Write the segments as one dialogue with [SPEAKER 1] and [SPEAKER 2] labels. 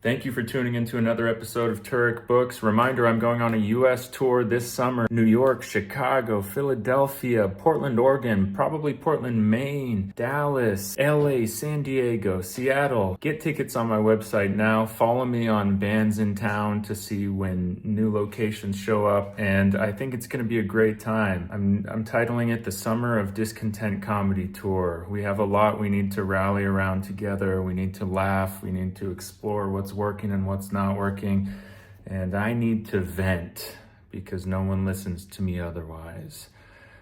[SPEAKER 1] Thank you for tuning into another episode of Turek Books. Reminder, I'm going on a U.S. tour this summer. New York, Chicago, Philadelphia, Portland, Oregon, probably Portland, Maine, Dallas, L.A., San Diego, Seattle. Get tickets on my website now. Follow me on bandsintown to see when new locations show up. And I think it's going to be a great time. I'm titling it the Summer of Discontent Comedy Tour. We have a lot we need to rally around together. We need to laugh. We need to explore what's working and what's not working, and I need to vent because no one listens to me otherwise.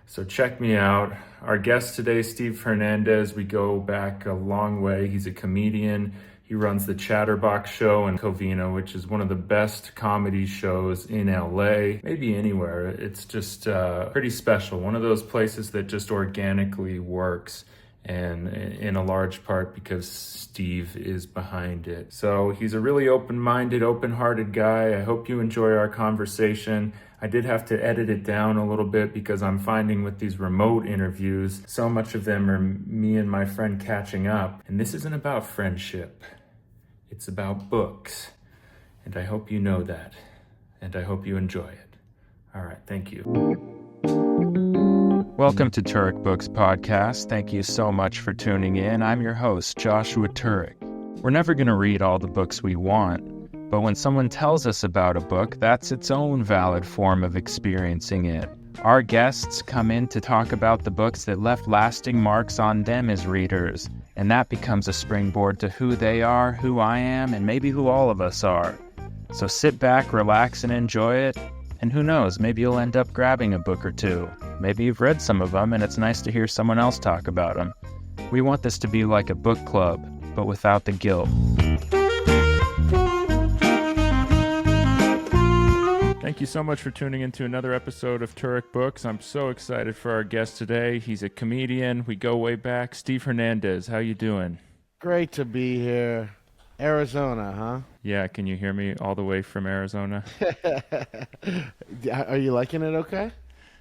[SPEAKER 1] So check me out. Our guest today, Steve Hernandez. We go back a long way. He's a comedian. He runs the Chatterbox Show in Covina, which is one of the best comedy shows in LA, maybe anywhere. It's just pretty special. One of those places that just organically works, and in a large part because Steve is behind it. So he's a really open-minded, open-hearted guy. I hope you enjoy our conversation. I did have to edit it down a little bit because I'm finding with these remote interviews, so much of them are me and my friend catching up. And this isn't about friendship. It's about books. And I hope you know that. And I hope you enjoy it. All right, thank you.
[SPEAKER 2] Welcome to Turek Books Podcast. Thank you so much for tuning in. I'm your host, Joshua Turek. We're never going to read all the books we want, but when someone tells us about a book, that's its own valid form of experiencing it. Our guests come in to talk about the books that left lasting marks on them as readers, and that becomes a springboard to who they are, who I am, and maybe who all of us are. So sit back, relax, and enjoy it. And who knows, maybe you'll end up grabbing a book or two. Maybe you've read some of them and it's nice to hear someone else talk about them. We want this to be like a book club, but without the guilt.
[SPEAKER 1] Thank you so much for tuning into another episode of Turek Books. I'm so excited for our guest today. He's a comedian. We go way back. Steve Hernandez, how you doing?
[SPEAKER 3] Great to be here. Arizona, huh?
[SPEAKER 1] Yeah, can you hear me all the way from Arizona?
[SPEAKER 3] Are you liking it okay?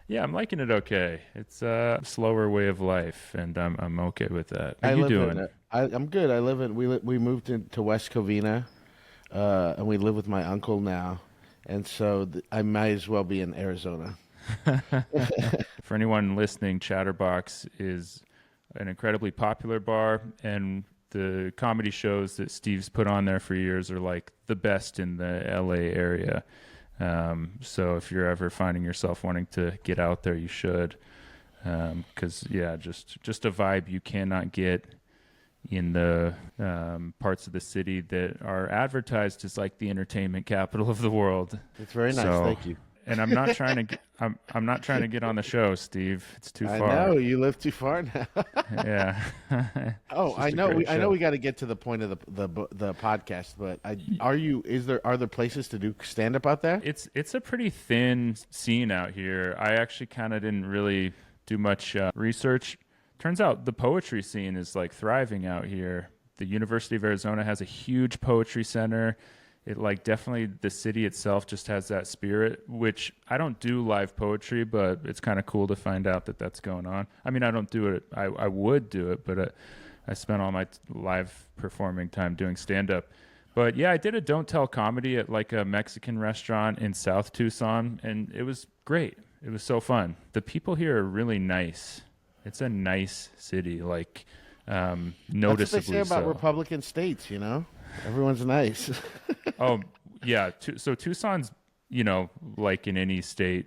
[SPEAKER 1] Yeah, I'm liking it okay. It's a slower way of life, and I'm okay with that. How you doing?
[SPEAKER 3] I'm good. We moved into West Covina, and we live with my uncle now, and so I might as well be in Arizona.
[SPEAKER 1] For anyone listening, Chatterbox is an incredibly popular bar, and the comedy shows that Steve's put on there for years are like the best in the LA area. So if you're ever finding yourself wanting to get out there, you should. Because just a vibe you cannot get in the parts of the city that are advertised as like the entertainment capital of the world.
[SPEAKER 3] It's very nice. Thank you.
[SPEAKER 1] And I'm not trying to I'm not trying to get on the show, Steve. It's too far.
[SPEAKER 3] I know you live too far now.
[SPEAKER 1] Yeah.
[SPEAKER 3] I know we got to get to the point of the podcast, but are there places to do stand up out there?
[SPEAKER 1] It's a pretty thin scene out here. I actually kind of didn't really do much research. Turns out the poetry scene is like thriving out here. The University of Arizona has a huge poetry center. It definitely the city itself just has that spirit, which I don't do live poetry, but it's kind of cool to find out that that's going on. I mean, I don't do it. I would do it, but I spent all my live performing time doing stand-up. But yeah, I did a Don't Tell comedy at like a Mexican restaurant in South Tucson, and it was great. It was so fun. The people here are really nice. It's a nice city, noticeably so.
[SPEAKER 3] That's what they say about Republican states, you know? Everyone's nice.
[SPEAKER 1] Oh, yeah. So Tucson's, like in any state.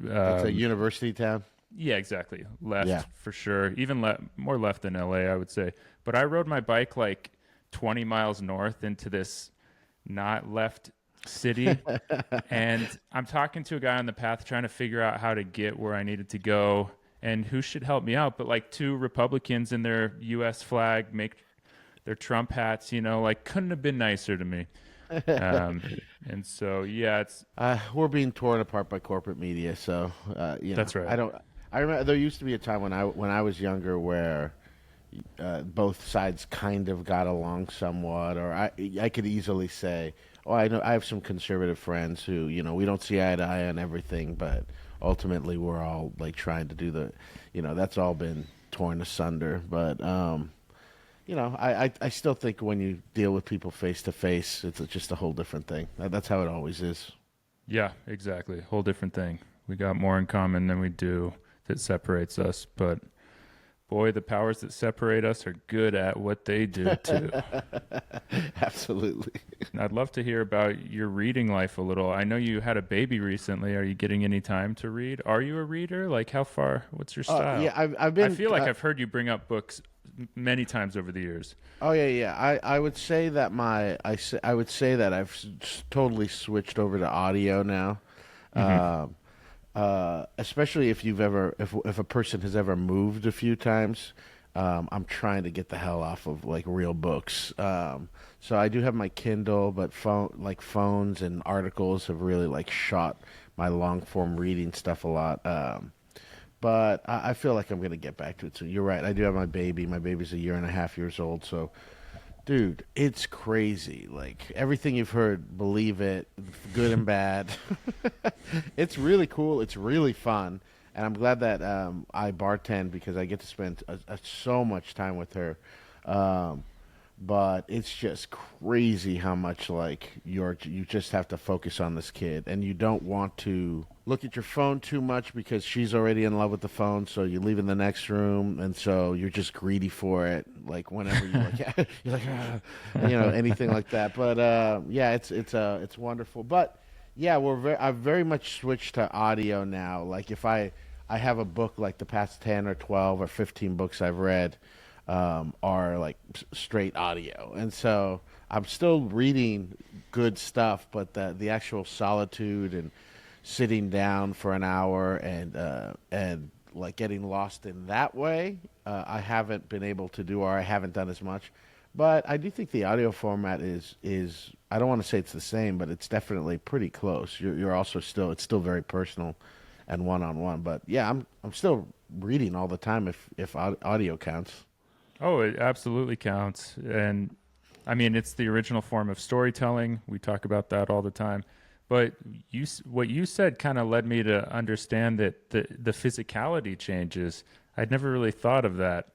[SPEAKER 3] It's a university town.
[SPEAKER 1] Yeah, exactly. Left for sure. Even more left than LA, I would say. But I rode my bike 20 miles north into this not left city. And I'm talking to a guy on the path trying to figure out how to get where I needed to go and who should help me out. But two Republicans in their U.S. flag make their Trump hats, couldn't have been nicer to me. And so, yeah, it's
[SPEAKER 3] we're being torn apart by corporate media. So,
[SPEAKER 1] that's right.
[SPEAKER 3] I remember there used to be a time when I was younger where both sides kind of got along somewhat, or I could easily say, oh, I know I have some conservative friends who, we don't see eye to eye on everything, but ultimately we're all trying to do that's all been torn asunder. But I still think when you deal with people face to face, it's just a whole different thing. That's how it always is.
[SPEAKER 2] Yeah, exactly. Whole different thing. We got more in common than we do that separates us, but boy, the powers that separate us are good at what they do too.
[SPEAKER 3] Absolutely.
[SPEAKER 2] I'd love to hear about your reading life a little. I know you had a baby recently. Are you getting any time to read? Are you a reader? Like how far? What's your style?
[SPEAKER 3] Yeah, I've been.
[SPEAKER 2] I feel like I've heard you bring up books many times over the years.
[SPEAKER 3] Oh yeah. I would say that I would say that I've totally switched over to audio now. Especially if if a person has ever moved a few times. I'm trying to get the hell off of like real books. So I do have my Kindle, but phones and articles have really like shot my long form reading stuff a lot. But I feel like I'm going to get back to it. So you're right. I do have my baby. My baby's 1.5 years old. So, dude, it's crazy. Like everything you've heard, believe it, good and bad. It's really cool. It's really fun. And I'm glad that I bartend because I get to spend so much time with her. But it's just crazy how much like you just have to focus on this kid, and you don't want to look at your phone too much because she's already in love with the phone. So you leave in the next room, and so you're just greedy for it. Like whenever you like, you're like, anything like that. But yeah, it's wonderful. But yeah, I've very much switched to audio now. Like if I have a book, like the past 10 or 12 or 15 books I've read are like straight audio, and so I'm still reading good stuff, but the actual solitude and sitting down for an hour and like getting lost in that way, I haven't been able to do, or I haven't done as much. But I do think the audio format is I don't want to say it's the same, but it's definitely pretty close. You're also it's still very personal and one-on-one. But yeah, I'm still reading all the time if audio counts.
[SPEAKER 2] Oh, it absolutely counts. And I mean, it's the original form of storytelling. We talk about that all the time. But what you said kind of led me to understand that the physicality changes. I'd never really thought of that.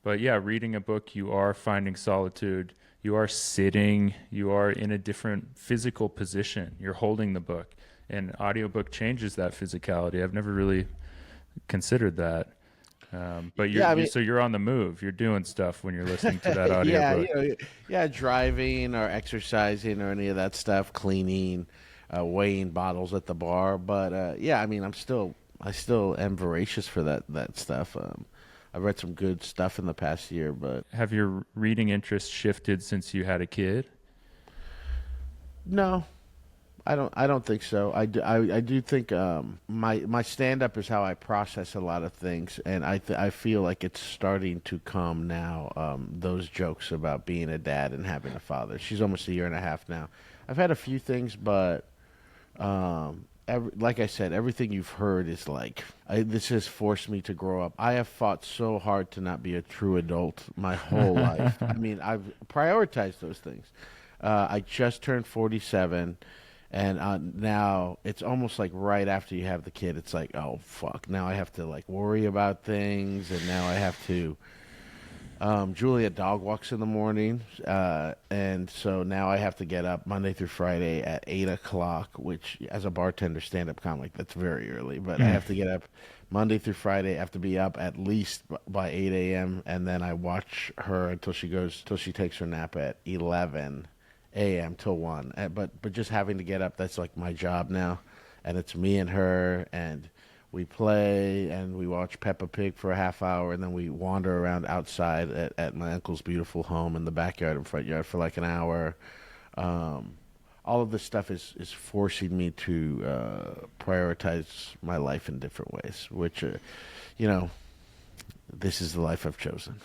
[SPEAKER 2] But yeah, reading a book, you are finding solitude. You are sitting. You are in a different physical position. You're holding the book. And audiobook changes that physicality. I've never really considered that. But so you're on the move. You're doing stuff when you're listening to that audiobook.
[SPEAKER 3] Driving or exercising or any of that stuff, cleaning, weighing bottles at the bar. But yeah, I mean, I still am voracious for that stuff. I've read some good stuff in the past year, but
[SPEAKER 2] have your reading interest shifted since you had a kid?
[SPEAKER 3] No. I don't think so. I do think my stand up is how I process a lot of things, and I feel like it's starting to come now. Those jokes about being a dad and having a father. She's almost 1.5 years now. I've had a few things, but like I said, everything you've heard is like this has forced me to grow up. I have fought so hard to not be a true adult my whole life. I mean, I've prioritized those things. I just turned 47. And now it's almost like right after you have the kid, it's like, oh, fuck. Now I have to, like, worry about things. And now I have to Julia dog walks in the morning. And so now I have to get up Monday through Friday at 8 o'clock, which as a bartender, stand-up comic, that's very early. But I have to get up Monday through Friday. I have to be up at least by 8 a.m. And then I watch her until she takes her nap at 11 a.m. till 1. But just having to get up, that's like my job now. And it's me and her, and we play and we watch Peppa Pig for a half hour, and then we wander around outside at my uncle's beautiful home in the backyard and front yard for like an hour. All of this stuff is forcing me to prioritize my life in different ways, which, this is the life I've chosen.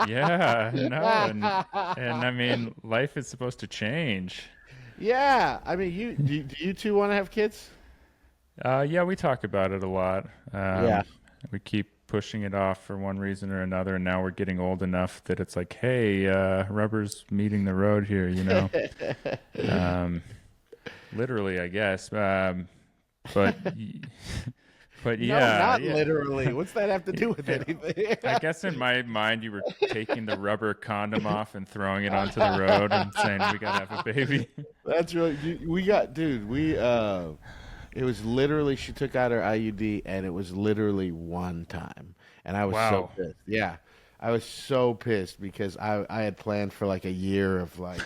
[SPEAKER 2] Yeah, no, and I mean, life is supposed to change.
[SPEAKER 3] Yeah, I mean, do you two want to have kids?
[SPEAKER 2] Yeah, we talk about it a lot.
[SPEAKER 3] Yeah,
[SPEAKER 2] we keep pushing it off for one reason or another, and now we're getting old enough that it's like, hey, rubber's meeting the road here,
[SPEAKER 3] yeah.
[SPEAKER 2] Literally, I guess. But But
[SPEAKER 3] No,
[SPEAKER 2] yeah,
[SPEAKER 3] not
[SPEAKER 2] yeah.
[SPEAKER 3] literally. What's that have to do with anything?
[SPEAKER 2] I guess in my mind, you were taking the rubber condom off and throwing it onto the road and saying, we got to have a baby.
[SPEAKER 3] That's really we got, dude. It was literally she took out her IUD, and it was literally one time, and I was so
[SPEAKER 2] Wow.
[SPEAKER 3] pissed. Yeah, I was so pissed because I had planned for like a year of like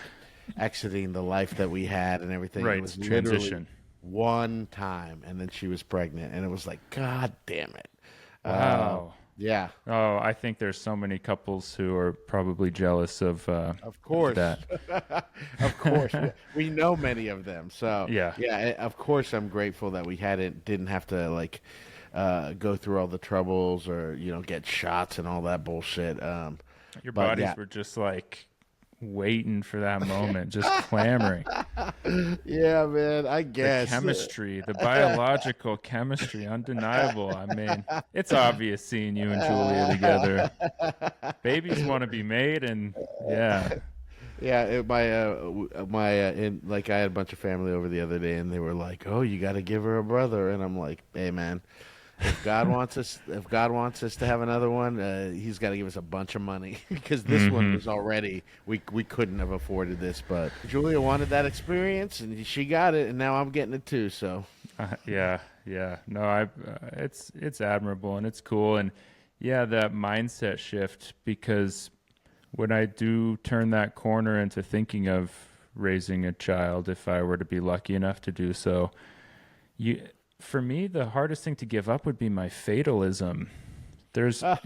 [SPEAKER 3] exiting the life that we had and everything.
[SPEAKER 2] Right.
[SPEAKER 3] It was
[SPEAKER 2] Transition.
[SPEAKER 3] literally one time, and then she was pregnant, and it was like, God damn it.
[SPEAKER 2] Wow.
[SPEAKER 3] Yeah,
[SPEAKER 2] Oh, I think there's so many couples who are probably jealous
[SPEAKER 3] of course.
[SPEAKER 2] that.
[SPEAKER 3] Of course. We know many of them. So,
[SPEAKER 2] Yeah.
[SPEAKER 3] of course I'm grateful that we didn't have to like go through all the troubles or, get shots and all that bullshit.
[SPEAKER 2] Your
[SPEAKER 3] But
[SPEAKER 2] bodies
[SPEAKER 3] yeah.
[SPEAKER 2] were just like waiting for that moment, just clamoring.
[SPEAKER 3] Yeah, man, I
[SPEAKER 2] The
[SPEAKER 3] guess.
[SPEAKER 2] chemistry, the biological chemistry, undeniable. I mean, it's obvious seeing you and Julia together. Babies want to be made, and yeah.
[SPEAKER 3] Yeah, like I had a bunch of family over the other day, and they were like, "Oh, you got to give her a brother," and I'm like, "Hey, man, if God wants us to have another one, He's got to give us a bunch of money because this one was already we couldn't have afforded this, but Julia wanted that experience, and she got it, and now I'm getting it too. So,
[SPEAKER 2] Yeah. No, it's admirable and it's cool, and yeah, that mindset shift, because when I do turn that corner into thinking of raising a child, if I were to be lucky enough to do so, for me, the hardest thing to give up would be my fatalism. There's, I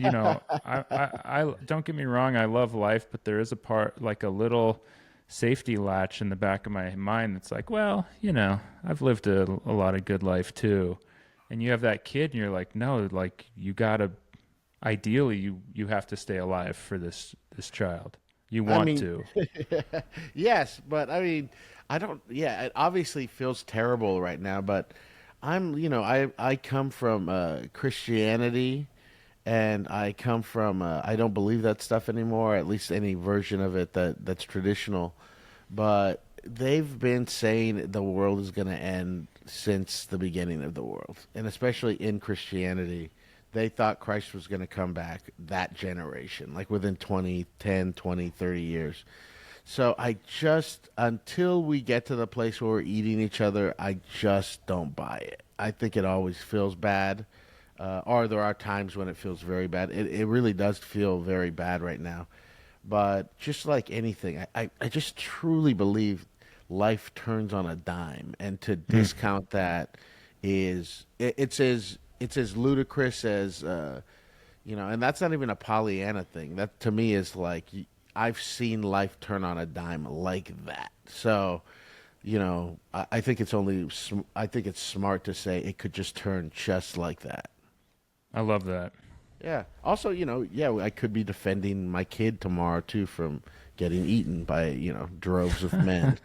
[SPEAKER 2] don't get me wrong, I love life, but there is a part, like a little safety latch in the back of my mind that's like, well, I've lived a lot of good life too. And you have that kid and you're like, no, like ideally you have to stay alive for this child. You want to.
[SPEAKER 3] yes, but I mean, I don't. Yeah, it obviously feels terrible right now, but I come from Christianity, and I come from I don't believe that stuff anymore. At least any version of it that's traditional. But they've been saying the world is going to end since the beginning of the world, and especially in Christianity, they thought Christ was going to come back that generation, like within 20, 10, 20, 30 years. So until we get to the place where we're eating each other, I just don't buy it. I think it always feels bad, or there are times when it feels very bad. It really does feel very bad right now. But just like anything, I just truly believe life turns on a dime, and to discount that it's as ludicrous as and that's not even a Pollyanna thing. That to me is like I've seen life turn on a dime like that. So, I think I think it's smart to say it could just turn just like that.
[SPEAKER 2] I love that.
[SPEAKER 3] Yeah. Also, I could be defending my kid tomorrow too from getting eaten by, droves of men.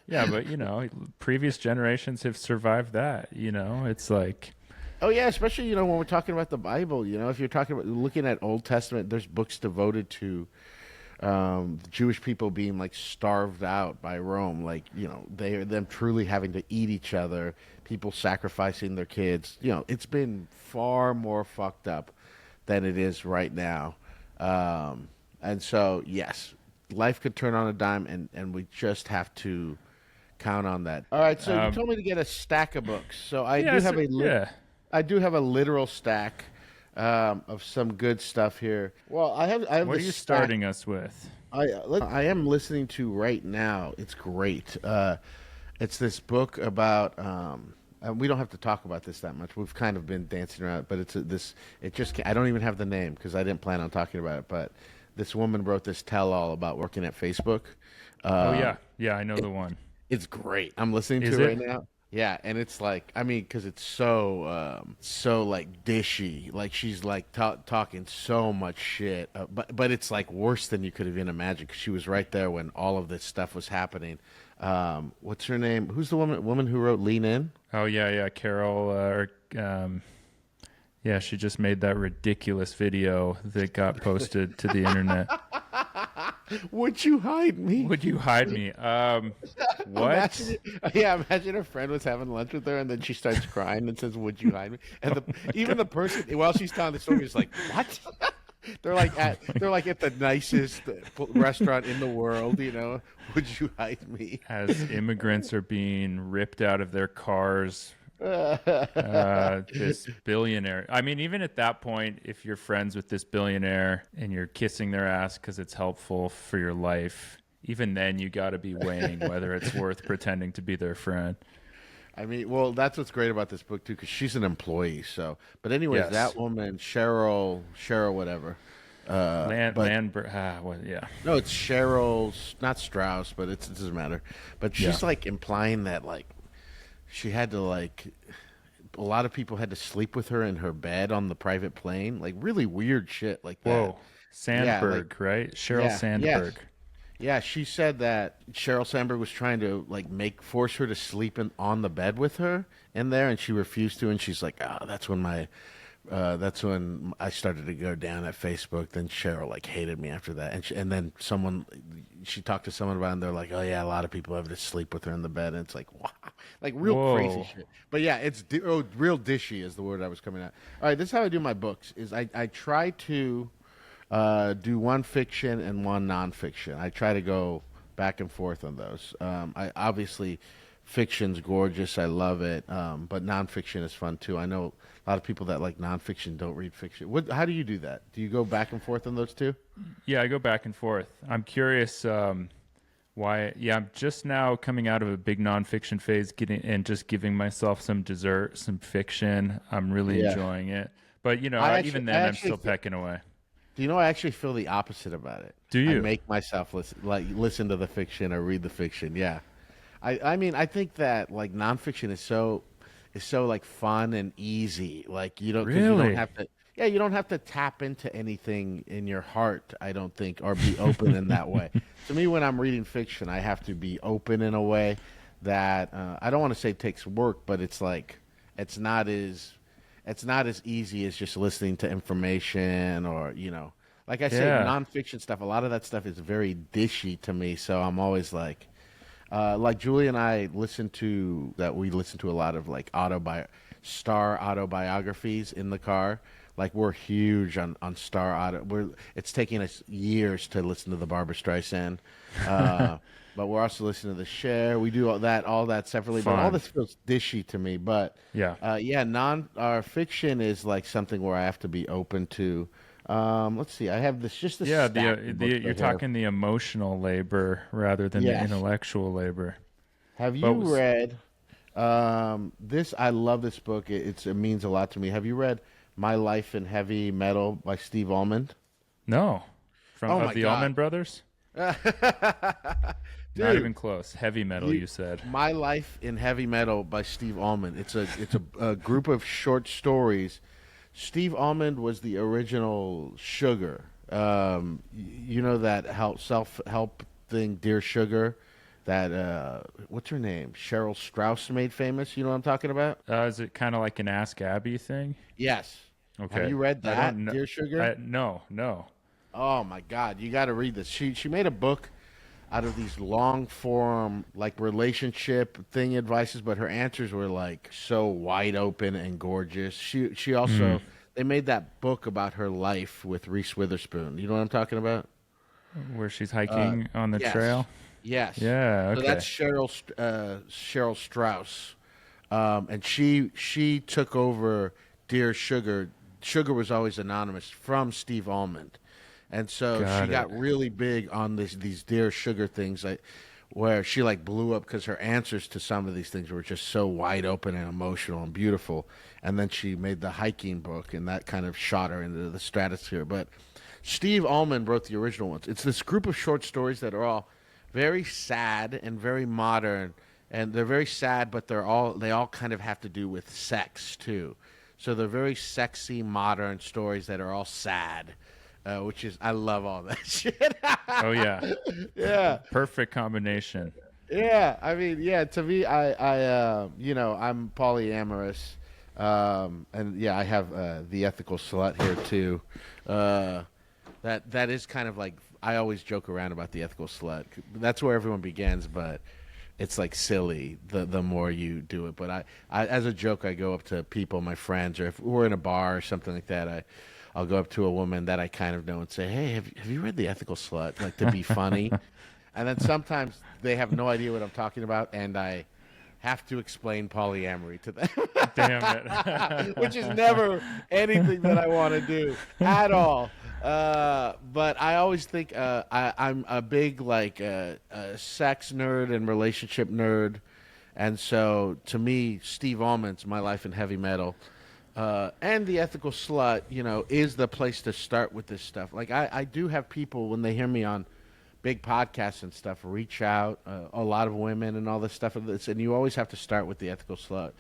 [SPEAKER 2] Yeah, but previous generations have survived that. It's like,
[SPEAKER 3] Oh yeah, especially when we're talking about the Bible. If you're talking about looking at Old Testament, there's books devoted to Jewish people being like starved out by Rome, like them truly having to eat each other, people sacrificing their kids. It's been far more fucked up than it is right now, and so yes, life could turn on a dime, and we just have to count on that. All right, so you told me to get a stack of books, so I I do have a literal stack of some good stuff here. Well, I have.
[SPEAKER 2] What are you starting us with?
[SPEAKER 3] I am listening to right now. It's great. It's this book about. And we don't have to talk about this that much. We've kind of been dancing around, but I don't even have the name because I didn't plan on talking about it. But this woman wrote this tell-all about working at Facebook.
[SPEAKER 2] Yeah, I know the one.
[SPEAKER 3] It's great. I'm listening to it right now. Yeah, and it's like, because it's so like dishy. Like she's like talking so much shit, but it's like worse than you could have even imagined because she was right there when all of this stuff was happening. What's her name? Who's the woman who wrote Lean In?
[SPEAKER 2] Oh yeah, Carol. Yeah, she just made that ridiculous video that got posted to the internet.
[SPEAKER 3] Would you hide me?
[SPEAKER 2] Would you hide me? What?
[SPEAKER 3] Imagine a friend was having lunch with her and then she starts crying and says, "Would you hide me?" And even the person while she's telling the story is like, "What?" They're like at the nicest restaurant in the world, you know. Would you hide me?
[SPEAKER 2] As immigrants are being ripped out of their cars, this billionaire. I mean, even at that point, if you're friends with this billionaire and you're kissing their ass because it's helpful for your life, even then you got to be weighing whether it's worth pretending to be their friend.
[SPEAKER 3] I mean, well, that's what's great about this book too, because she's an employee. So, but anyways,
[SPEAKER 2] Yes.
[SPEAKER 3] that woman, Cheryl, whatever.
[SPEAKER 2] Yeah.
[SPEAKER 3] No, it's Cheryl's, not Strauss, but it doesn't matter. But she's
[SPEAKER 2] Yeah.
[SPEAKER 3] like implying that like she had to like a lot of people had to sleep with her in her bed on the private plane, like really weird shit like that.
[SPEAKER 2] Whoa. Sandberg, right? Cheryl Sandberg.
[SPEAKER 3] Yes. Yeah, she said that Sheryl Sandberg was trying to like force her to sleep on the bed with her in there, and she refused to. And she's like, "Oh, that's when I started to go down at Facebook." Then Cheryl like hated me after that, and then she talked to someone about it, and they're like, "Oh yeah, a lot of people have to sleep with her in the bed," and it's like, wow, like real
[SPEAKER 2] Whoa.
[SPEAKER 3] crazy shit. But yeah, it's real dishy is the word I was coming at. All right, this is how I do my books: is I try to do one fiction and one nonfiction. I try to go back and forth on those. I obviously fiction's gorgeous. I love it. But nonfiction is fun too. I know a lot of people that like nonfiction don't read fiction. How do you do that? Do you go back and forth on those two?
[SPEAKER 2] Yeah, I go back and forth. I'm curious why. Yeah, I'm just now coming out of a big nonfiction phase, just giving myself some dessert, some fiction. I'm really enjoying it. But even then, I'm still pecking away.
[SPEAKER 3] Do you know, I actually feel the opposite about it.
[SPEAKER 2] Do you?
[SPEAKER 3] I make myself listen to the fiction or read the fiction. Yeah. I mean, I think that like nonfiction is so like fun and easy. Like you don't have to. Yeah, you don't have to tap into anything in your heart, I don't think, or be open in that way. To me, when I'm reading fiction, I have to be open in a way that I don't want to say takes work, but it's like it's not as easy as just listening to information or like I say, nonfiction stuff. A lot of that stuff is very dishy to me, so I'm always like Julie and I we listen to a lot of like star autobiographies in the car. Like we're huge on star auto. It's taking us years to listen to the Barbra Streisand, but we're also listening to the Cher. We do all that separately.
[SPEAKER 2] Fun.
[SPEAKER 3] But all this feels dishy to me. But our fiction is like something where I have to be open to. Let's see. I have this just
[SPEAKER 2] you're talking the emotional labor rather than the intellectual labor.
[SPEAKER 3] Have you read this? I love this book. It means a lot to me. Have you read My Life in Heavy Metal by Steve Almond?
[SPEAKER 2] No. From the
[SPEAKER 3] God.
[SPEAKER 2] Almond Brothers?
[SPEAKER 3] Dude,
[SPEAKER 2] not even close. Heavy metal, you said.
[SPEAKER 3] My Life in Heavy Metal by Steve Almond. It's a group of short stories. Steve Almond was the original Sugar. You know that self-help thing, Dear Sugar? That, what's her name? Cheryl Strauss made famous. You know what I'm talking about?
[SPEAKER 2] Is it kind of like an Ask Abby thing?
[SPEAKER 3] Yes.
[SPEAKER 2] Okay.
[SPEAKER 3] Have you read that, Dear Sugar?
[SPEAKER 2] No.
[SPEAKER 3] Oh, my God. You got to read this. She made a book out of these long form like relationship thing advices, but her answers were like so wide open and gorgeous. She also they made that book about her life with Reese Witherspoon. You know what I'm talking about?
[SPEAKER 2] Where she's hiking on the trail?
[SPEAKER 3] Yes.
[SPEAKER 2] Yeah, okay.
[SPEAKER 3] So that's Cheryl Strauss. And she took over Dear Sugar. Sugar was always anonymous from Steve Almond. And so she got really big on these Dear Sugar things, where she like blew up because her answers to some of these things were just so wide open and emotional and beautiful. And then she made the hiking book, and that kind of shot her into the stratosphere. But Steve Almond wrote the original ones. It's this group of short stories that are all very sad and very modern, and they're very sad, but they all kind of have to do with sex too. So they're very sexy, modern stories that are all sad. Which is, I love all that shit.
[SPEAKER 2] Oh, yeah.
[SPEAKER 3] Yeah.
[SPEAKER 2] Perfect combination.
[SPEAKER 3] Yeah. I mean, yeah, to me, I'm polyamorous. And yeah, I have the ethical slut here too. That is kind of like, I always joke around about the ethical slut. That's where everyone begins, but it's like silly the more you do it. But I as a joke, I go up to people, my friends, or if we're in a bar or something like that, I'll go up to a woman that I kind of know and say, "Hey, have you read The Ethical Slut?" Like, to be funny. And then sometimes they have no idea what I'm talking about, and I have to explain polyamory to them.
[SPEAKER 2] Damn it.
[SPEAKER 3] Which is never anything that I want to do at all. But I always think I'm a big sex nerd and relationship nerd, and so to me, Steve Almond's My Life in Heavy Metal, and The Ethical Slut, is the place to start with this stuff. Like I do have people when they hear me on big podcasts and stuff reach out, a lot of women and all this stuff, and you always have to start with The Ethical Slut,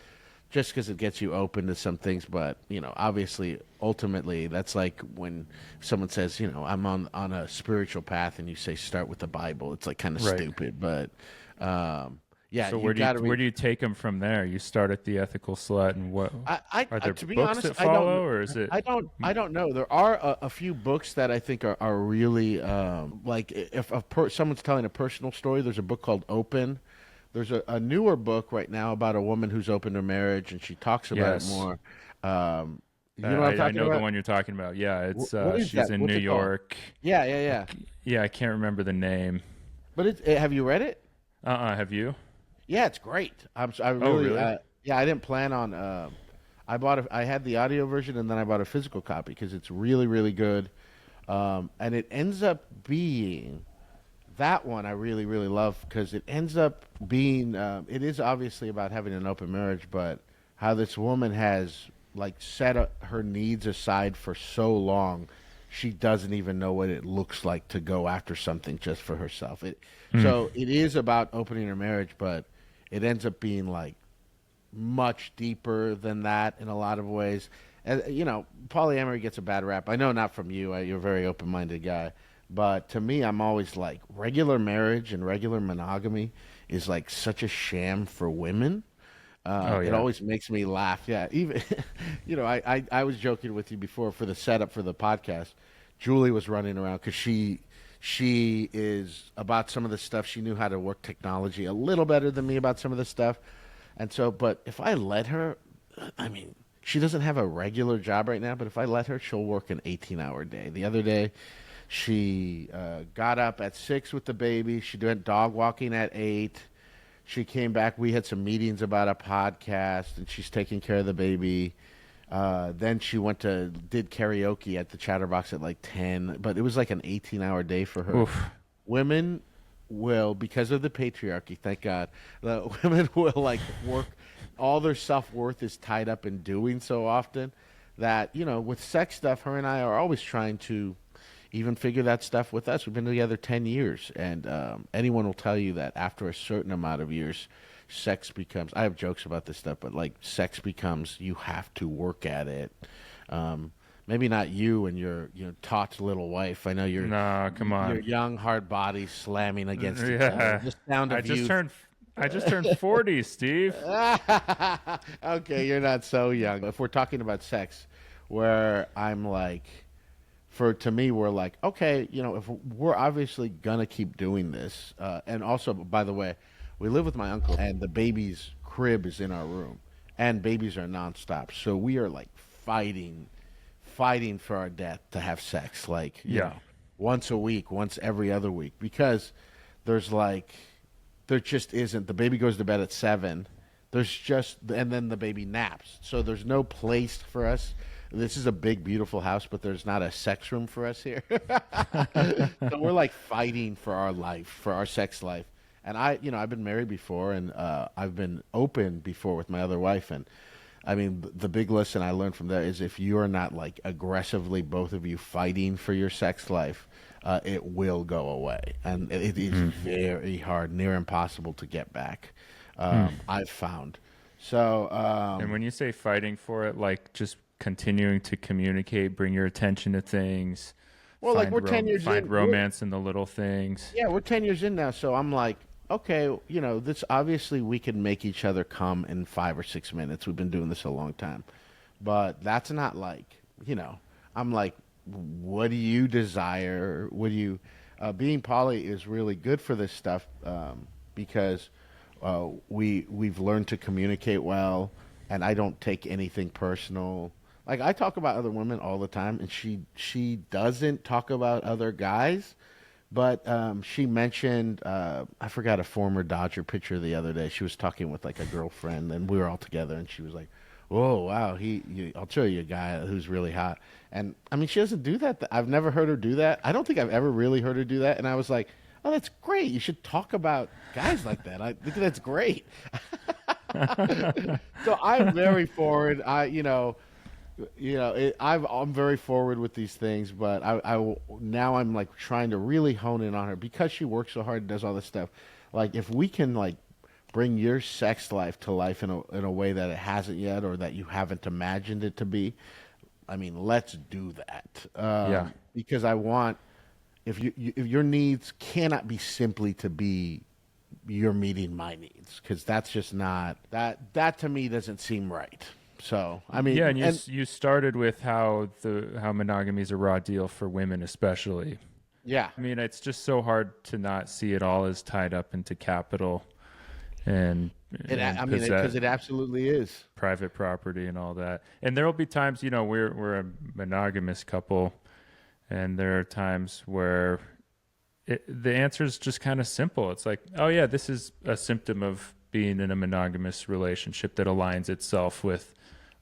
[SPEAKER 3] just because it gets you open to some things. But obviously, ultimately, that's like when someone says, I'm on a spiritual path, and you say start with the Bible. It's like kind of stupid, but yeah.
[SPEAKER 2] So where do you take them from there? You start at The Ethical Slut, and what are there
[SPEAKER 3] to be
[SPEAKER 2] books
[SPEAKER 3] honest,
[SPEAKER 2] that follow, or is it?
[SPEAKER 3] I don't know. There are a few books that I think are really like if someone's telling a personal story. There's a book called Open. There's a newer book right now about a woman who's opened her marriage, and she talks about it more. You know what I'm talking
[SPEAKER 2] I know
[SPEAKER 3] about?
[SPEAKER 2] the one you're talking about. Yeah, it's
[SPEAKER 3] what is
[SPEAKER 2] she's
[SPEAKER 3] that?
[SPEAKER 2] in
[SPEAKER 3] What's
[SPEAKER 2] New
[SPEAKER 3] it called?
[SPEAKER 2] York.
[SPEAKER 3] Yeah.
[SPEAKER 2] Yeah, I can't remember the name.
[SPEAKER 3] But have you read it?
[SPEAKER 2] Have you?
[SPEAKER 3] Yeah, it's great. I
[SPEAKER 2] really?
[SPEAKER 3] Yeah, I didn't plan on. I had the audio version, and then I bought a physical copy because it's really, really good. And it ends up being that one I really, really love, because it ends up being. It is obviously about having an open marriage, but how this woman has set her needs aside for so long, she doesn't even know what it looks like to go after something just for herself. So it is about opening her marriage, but it ends up being much deeper than that in a lot of ways. And polyamory gets a bad rap. I know not from you. You're a very open-minded guy. But to me, I'm always regular marriage and regular monogamy is such a sham for women. It always makes me laugh. Yeah, even I was joking with you before for the setup for the podcast. Julie was running around because she is about some of the stuff. She knew how to work technology a little better than me about some of the stuff. And so, but if I let her, she doesn't have a regular job right now, but if I let her, she'll work an 18-hour day. The other day, she got up at 6 with the baby. She went dog walking at 8. She came back. We had some meetings about a podcast, and she's taking care of the baby. Then she did karaoke at the Chatterbox at 10, but it was an 18-hour day for her.
[SPEAKER 2] Oof.
[SPEAKER 3] Women will, because of the patriarchy, thank God, the women will work. All their self-worth is tied up in doing so often that, with sex stuff, her and I are always trying to even figure that stuff with us. We've been together 10 years, and anyone will tell you that after a certain amount of years, sex becomes, I have jokes about this stuff, but sex becomes, you have to work at it. Maybe not you and your taut little wife. I know you're,
[SPEAKER 2] no, come on,
[SPEAKER 3] your young hard body slamming against each other. The sound of
[SPEAKER 2] I just turned 40, Steve.
[SPEAKER 3] Okay, you're not so young. If we're talking about sex, where I'm to me, we're okay, if we're obviously gonna keep doing this, and also, by the way, we live with my uncle, and the baby's crib is in our room, and babies are nonstop, so we are fighting for our death to have sex, once a week, once every other week, because there's there just isn't. The baby goes to bed at 7. And then the baby naps, so there's no place for us. This is a big, beautiful house, but there's not a sex room for us here. So we're fighting for our life, for our sex life. And I've been married before, and I've been open before with my other wife. And the big lesson I learned from that is if you're not aggressively, both of you fighting for your sex life, it will go away. And it is very hard, near impossible to get back. I've found. So,
[SPEAKER 2] and when you say fighting for it, just continuing to communicate, bring your attention to things.
[SPEAKER 3] Well, we're 10 years in.
[SPEAKER 2] Find romance in the little things.
[SPEAKER 3] Yeah, we're 10 years in now, so I'm okay, this obviously we can make each other come in 5 or 6 minutes. We've been doing this a long time. But that's not I'm what do you desire? being poly is really good for this stuff because we've learned to communicate well, and I don't take anything personal. Like I talk about other women all the time, and she doesn't talk about other guys. But she mentioned, I forgot a former Dodger pitcher the other day. She was talking with like a girlfriend, and we were all together, and she was like, "Whoa, wow, I'll show you a guy who's really hot." And I mean, she doesn't do that. I've never heard her do that. I don't think I've ever really heard her do that. And I was like, "Oh, that's great. You should talk about guys like that. I think that's great." So I'm very forward. I'm very forward with these things, but now I'm like trying to really hone in on her because she works so hard and does all this stuff. Like if we can like bring your sex life to life in a way that it hasn't yet, or that you haven't imagined it to be, I mean, let's do that.
[SPEAKER 2] Yeah.
[SPEAKER 3] Because I want if your needs cannot be simply to be you're meeting my needs, because that's just not that to me doesn't seem right. So I mean,
[SPEAKER 2] yeah, and you started with how monogamy is a raw deal for women, especially.
[SPEAKER 3] Yeah,
[SPEAKER 2] I mean, it's just so hard to not see it all as tied up into capital and
[SPEAKER 3] because it absolutely is
[SPEAKER 2] private property and all that. And there will be times, we're a monogamous couple, and there are times where the answer is just kind of simple. It's like, oh yeah, this is a symptom of being in a monogamous relationship that aligns itself with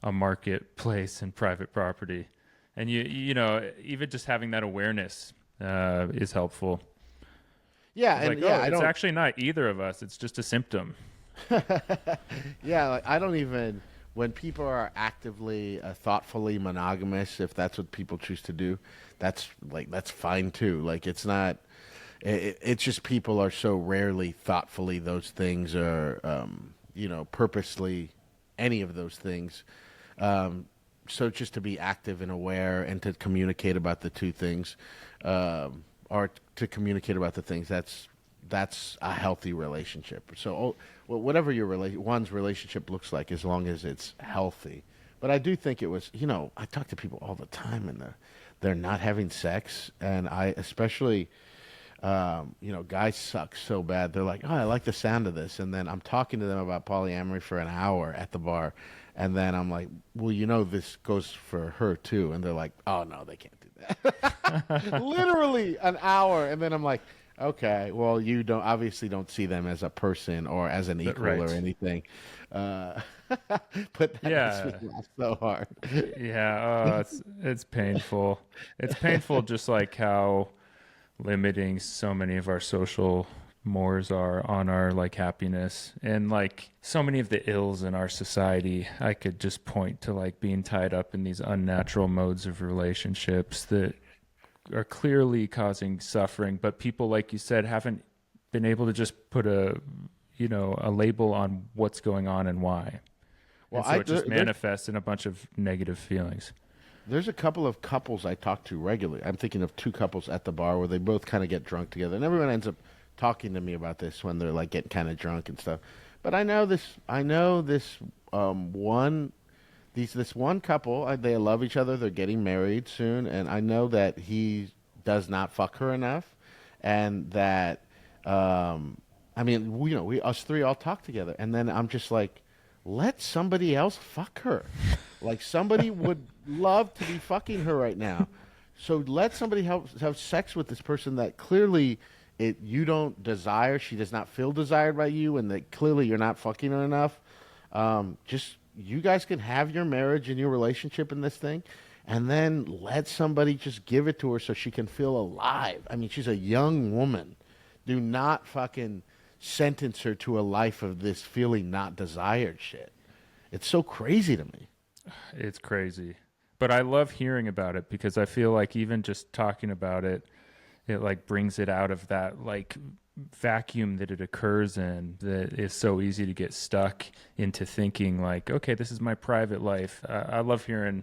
[SPEAKER 2] a marketplace and private property. And even just having that awareness is helpful.
[SPEAKER 3] Yeah,
[SPEAKER 2] it's
[SPEAKER 3] and
[SPEAKER 2] like, it's actually not either of us. It's just a symptom.
[SPEAKER 3] Yeah, like I don't even when people are actively, thoughtfully monogamous, if that's what people choose to do, that's fine too. Like it's not. It's just people are so rarely thoughtfully those things are, purposely any of those things. So just to be active and aware and to communicate about the two things, or to communicate about the things, that's a healthy relationship. So whatever one's relationship looks like, as long as it's healthy. But I do think it was, I talk to people all the time and they're not having sex, and I especially. Guys suck so bad. They're like, oh, I like the sound of this. And then I'm talking to them about polyamory for an hour at the bar. And then I'm like, well, this goes for her too. And they're like, oh, no, they can't do that. Literally an hour. And then I'm like, okay, well, you obviously don't see them as a person or as an equal or anything. But that makes me laugh so hard.
[SPEAKER 2] Yeah, it's painful. It's painful just like how limiting so many of our social mores are on our happiness, and so many of the ills in our society. I could just point to being tied up in these unnatural modes of relationships that are clearly causing suffering, but people, like you said, haven't been able to just put a label on what's going on and why. Well, and so it just manifests in a bunch of negative feelings.
[SPEAKER 3] There's a couple of couples I talk to regularly. I'm thinking of two couples at the bar where they both kind of get drunk together, and everyone ends up talking to me about this when they're getting kind of drunk and stuff. But I know this one couple. They love each other. They're getting married soon, and I know that he does not fuck her enough, and that we us three all talk together, and then I'm just like, let somebody else fuck her. Somebody would love to be fucking her right now. So let somebody have sex with this person that clearly you don't desire. She does not feel desired by you, and that clearly you're not fucking her enough. Just you guys can have your marriage and your relationship in this thing, and then let somebody just give it to her so she can feel alive. I mean, she's a young woman. Do not fucking sentence her to a life of this feeling not desired shit. It's so crazy to me.
[SPEAKER 2] It's crazy. But I love hearing about it because I feel like even just talking about it, it brings it out of that vacuum that it occurs in, that is so easy to get stuck into thinking okay, this is my private life. I love hearing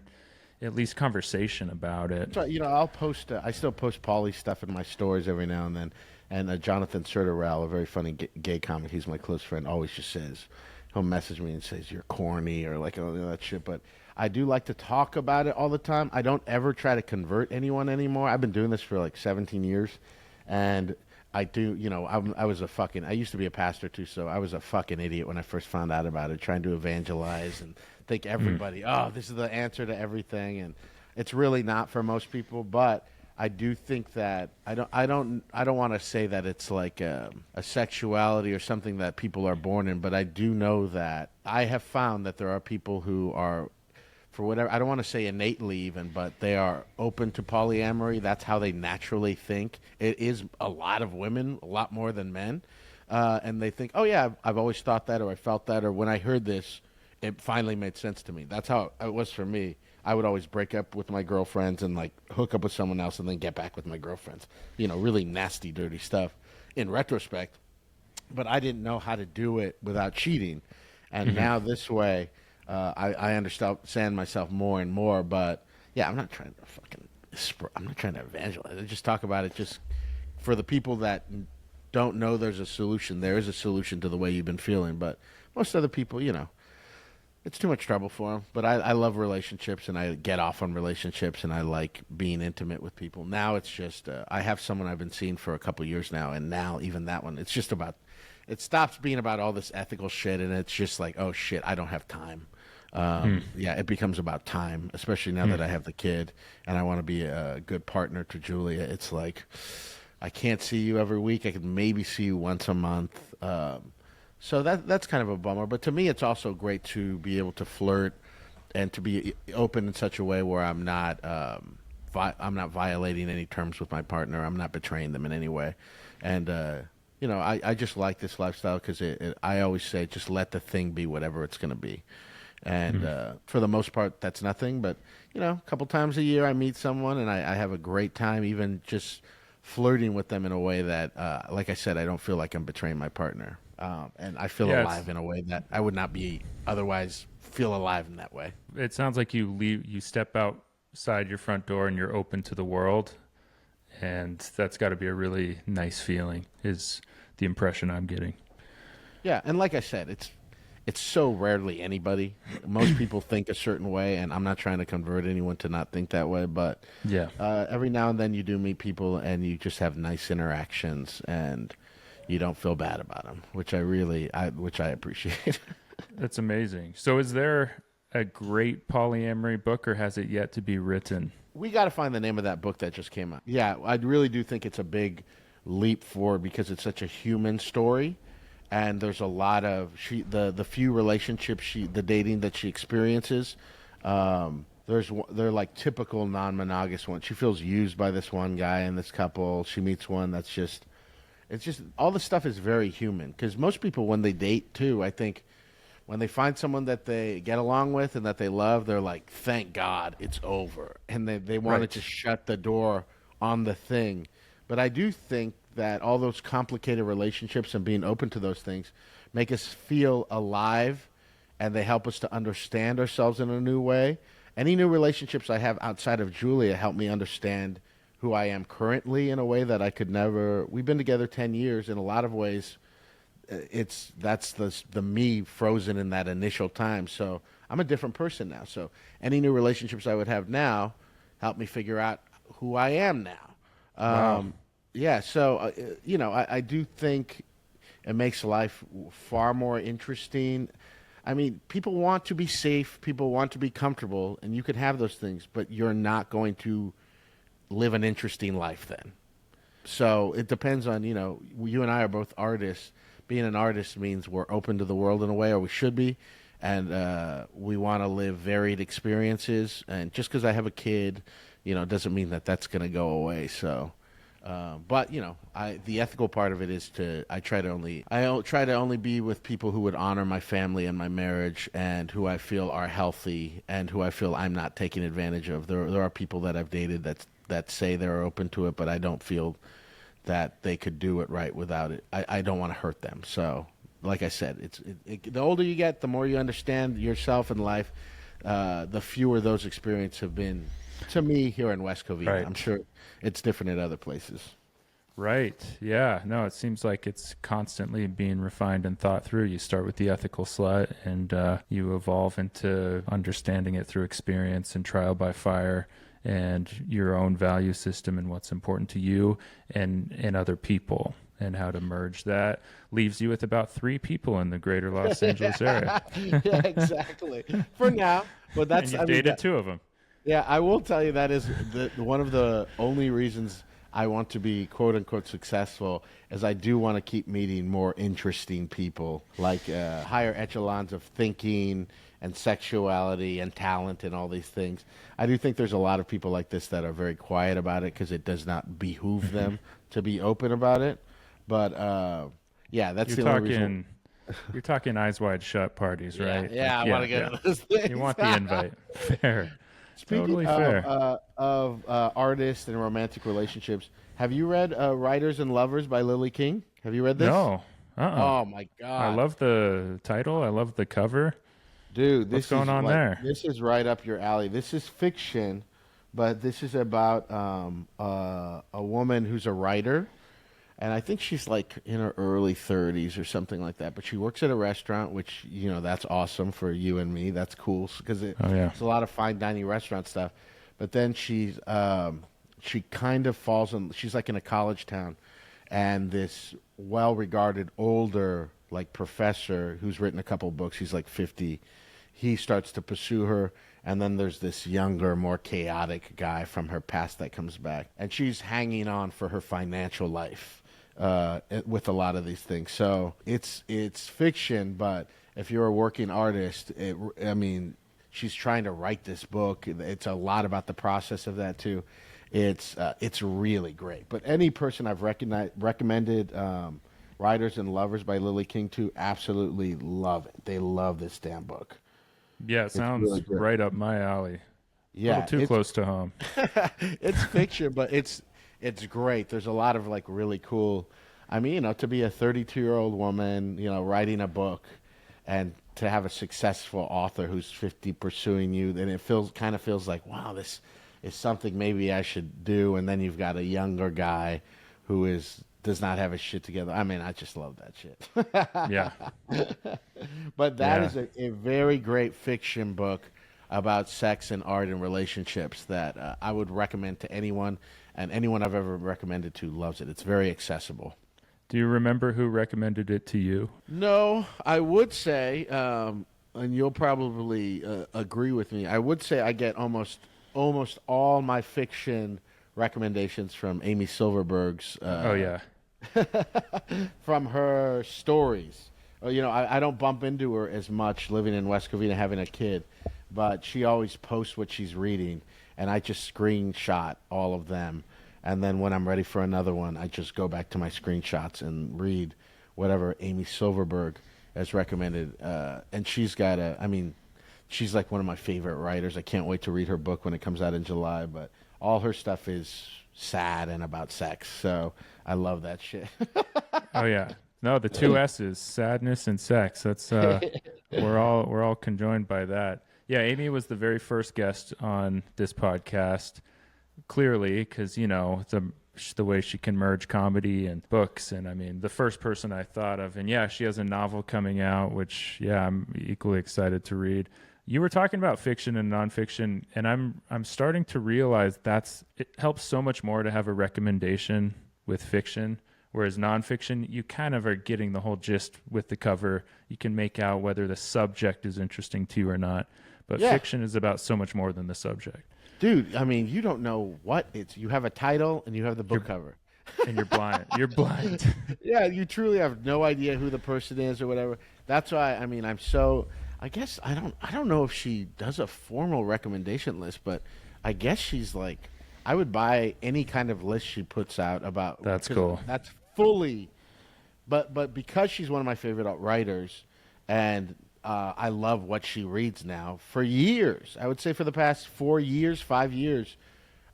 [SPEAKER 2] at least conversation about it.
[SPEAKER 3] So, I'll post, I still post poly stuff in my stories every now and then. And Jonathan Sertorell, a very funny gay comic, he's my close friend, always just says, he'll message me and says, you're corny or all that shit. But I do like to talk about it all the time. I don't ever try to convert anyone anymore. I've been doing this for 17 years. And I do, I was I used to be a pastor too, so I was a fucking idiot when I first found out about it, trying to evangelize and think everybody, oh, this is the answer to everything. And it's really not for most people, but I do think that I don't want to say that it's like a sexuality or something that people are born in, but I do know that I have found that there are people who are, for whatever, I don't want to say innately even, but they are open to polyamory. That's how they naturally think. It is a lot of women, a lot more than men. And they think, oh yeah, I've always thought that, or I felt that, or when I heard this, it finally made sense to me. That's how it was for me. I would always break up with my girlfriends and like hook up with someone else and then get back with my girlfriends. Really nasty, dirty stuff in retrospect. But I didn't know how to do it without cheating. And now this way, I understand myself more and more, but yeah, I'm not trying to evangelize. I just talk about it just for the people that don't know there's a solution. There is a solution to the way you've been feeling, but most other people, it's too much trouble for them. But I love relationships, and I get off on relationships, and I like being intimate with people. Now it's just, I have someone I've been seeing for a couple years now, and now even that one, it's just about, it stops being about all this ethical shit, and it's just like, oh shit, I don't have time. Yeah, it becomes about time, especially now that I have the kid and I want to be a good partner to Julia. It's like, I can't see you every week. I could maybe see you once a month. So that's kind of a bummer. But to me, it's also great to be able to flirt and to be open in such a way where I'm not violating any terms with my partner. I'm not betraying them in any way. And, I just like this lifestyle because I always say, just let the thing be whatever it's going to be. And for the most part, that's nothing. But, a couple times a year I meet someone and I have a great time, even just flirting with them in a way that, like I said, I don't feel like I'm betraying my partner. And I feel alive in a way that I would not be otherwise feel alive in that way.
[SPEAKER 2] It sounds like you step outside your front door and you're open to the world. And that's got to be a really nice feeling, is the impression I'm getting.
[SPEAKER 3] Yeah. And like I said, it's so rarely anybody. Most people think a certain way, and I'm not trying to convert anyone to not think that way. But
[SPEAKER 2] yeah,
[SPEAKER 3] every now and then you do meet people, and you just have nice interactions, and you don't feel bad about them, which I appreciate.
[SPEAKER 2] That's amazing. So, is there a great polyamory book, or has it yet to be written?
[SPEAKER 3] We got to find the name of that book that just came out. Yeah, I really do think it's a big leap forward because it's such a human story. And there's a lot of the few relationships the dating that she experiences. They're like typical non-monogamous ones. She feels used by this one guy and this couple. She meets one that's just all the stuff is very human. Because most people, when they date too, I think when they find someone that they get along with and that they love, they're like, thank God it's over, and they want to just shut the door on the thing. But I do think that all those complicated relationships and being open to those things make us feel alive, and they help us to understand ourselves in a new way. Any new relationships I have outside of Julia help me understand who I am currently in a way that I could never. We've been together 10 years. In a lot of ways, that's the me frozen in that initial time. So I'm a different person now. So any new relationships I would have now help me figure out who I am now.
[SPEAKER 2] Wow.
[SPEAKER 3] Yeah, so, I do think it makes life far more interesting. I mean, people want to be safe, people want to be comfortable, and you can have those things, but you're not going to live an interesting life then. So it depends on, you and I are both artists. Being an artist means we're open to the world in a way, or we should be, and we want to live varied experiences. And just because I have a kid, doesn't mean that that's going to go away, so... But the ethical part of it is I try to only be with people who would honor my family and my marriage, and who I feel are healthy, and who I feel I'm not taking advantage of. There are people that I've dated that say they're open to it, but I don't feel that they could do it right without it. I don't want to hurt them. So, like I said, the older you get, the more you understand yourself and life. The fewer those experiences have been to me here in West Covina.
[SPEAKER 2] Right.
[SPEAKER 3] I'm sure it's different at other places.
[SPEAKER 2] Right. Yeah. No, it seems like it's constantly being refined and thought through. You start with the ethical slut, and you evolve into understanding it through experience and trial by fire. and your own value system and what's important to you and other people, and how to merge that. Leaves you with about 3 people in the greater Los Angeles area.
[SPEAKER 3] Yeah, exactly. For now, but that's
[SPEAKER 2] And you've dated 2 of them.
[SPEAKER 3] Yeah, I will tell you that is one of the only reasons I want to be quote unquote successful is I do want to keep meeting more interesting people, like higher echelons of thinking and sexuality and talent and all these things. I do think there's a lot of people like this that are very quiet about it because it does not behoove them to be open about it. But yeah, that's the only reason.
[SPEAKER 2] You're talking eyes wide shut parties, right?
[SPEAKER 3] Yeah, I want to go to those things.
[SPEAKER 2] You want the invite. Fair.
[SPEAKER 3] Speaking
[SPEAKER 2] Totally fair.
[SPEAKER 3] of artists and romantic relationships, have you read Writers and Lovers by Lily King? Have you read this?
[SPEAKER 2] No.
[SPEAKER 3] Oh my God!
[SPEAKER 2] I love the title. I love the cover.
[SPEAKER 3] Dude,
[SPEAKER 2] what's going on there?
[SPEAKER 3] This is right up your alley. This is fiction, but this is about a woman who's a writer, and I think she's like in her early 30s or something like that. But she works at a restaurant, which, you know, that's awesome for you and me. That's cool because it's a lot of fine dining restaurant stuff. But then she kind of falls in. She's like in a college town, and this well-regarded older like professor who's written a couple books. He's like 50. He starts to pursue her, and then there's this younger, more chaotic guy from her past that comes back, and she's hanging on for her financial life with a lot of these things. So it's fiction, but if you're a working artist, she's trying to write this book. It's a lot about the process of that too. It's really great. But any person I've recommended Writers and Lovers by Lily King to absolutely love it. They love this damn book.
[SPEAKER 2] Yeah, it sounds really right up my alley.
[SPEAKER 3] Yeah,
[SPEAKER 2] a little too close to home.
[SPEAKER 3] It's fiction, but it's great. There's a lot of like really cool. I mean, you know, to be a 32-year-old woman, you know, writing a book, and to have a successful author who's 50 pursuing you, then it kind of feels like, wow, this is something maybe I should do. And then you've got a younger guy who does not have his shit together. I mean, I just love that shit.
[SPEAKER 2] Yeah.
[SPEAKER 3] But that is a very great fiction book about sex and art and relationships that I would recommend to anyone, and anyone I've ever recommended to loves it. It's very accessible.
[SPEAKER 2] Do you remember who recommended it to you?
[SPEAKER 3] No, I would say, and you'll probably agree with me, I would say I get almost all my fiction recommendations from Amy Silverberg's from her stories. You know, I don't bump into her as much living in West Covina having a kid, but she always posts what she's reading, and I just screenshot all of them, and then when I'm ready for another one, I just go back to my screenshots and read whatever Amy Silverberg has recommended. And she's got she's like one of my favorite writers. I can't wait to read her book when it comes out in July, but all her stuff is sad and about sex, so I love that shit.
[SPEAKER 2] Oh yeah, no, the 2 S's, sadness and sex. That's we're all conjoined by that. Yeah, Amy was the very first guest on this podcast, clearly, because, you know, the way she can merge comedy and books. And I mean, the first person I thought of, and yeah, she has a novel coming out, which, yeah, I'm equally excited to read. You were talking about fiction and nonfiction, and I'm starting to realize it helps so much more to have a recommendation with fiction, whereas nonfiction, you kind of are getting the whole gist with the cover. You can make out whether the subject is interesting to you or not. But fiction is about so much more than the subject.
[SPEAKER 3] Dude, I mean, you don't know what it's. You have a title and you have the book cover.
[SPEAKER 2] And you're blind. You're blind.
[SPEAKER 3] Yeah, you truly have no idea who the person is or whatever. That's why, I mean, I guess I don't know if she does a formal recommendation list, but I guess she's like, I would buy any kind of list she puts out about.
[SPEAKER 2] That's cool.
[SPEAKER 3] That's fully, but because she's one of my favorite writers, and I love what she reads now for years. I would say for the past 5 years,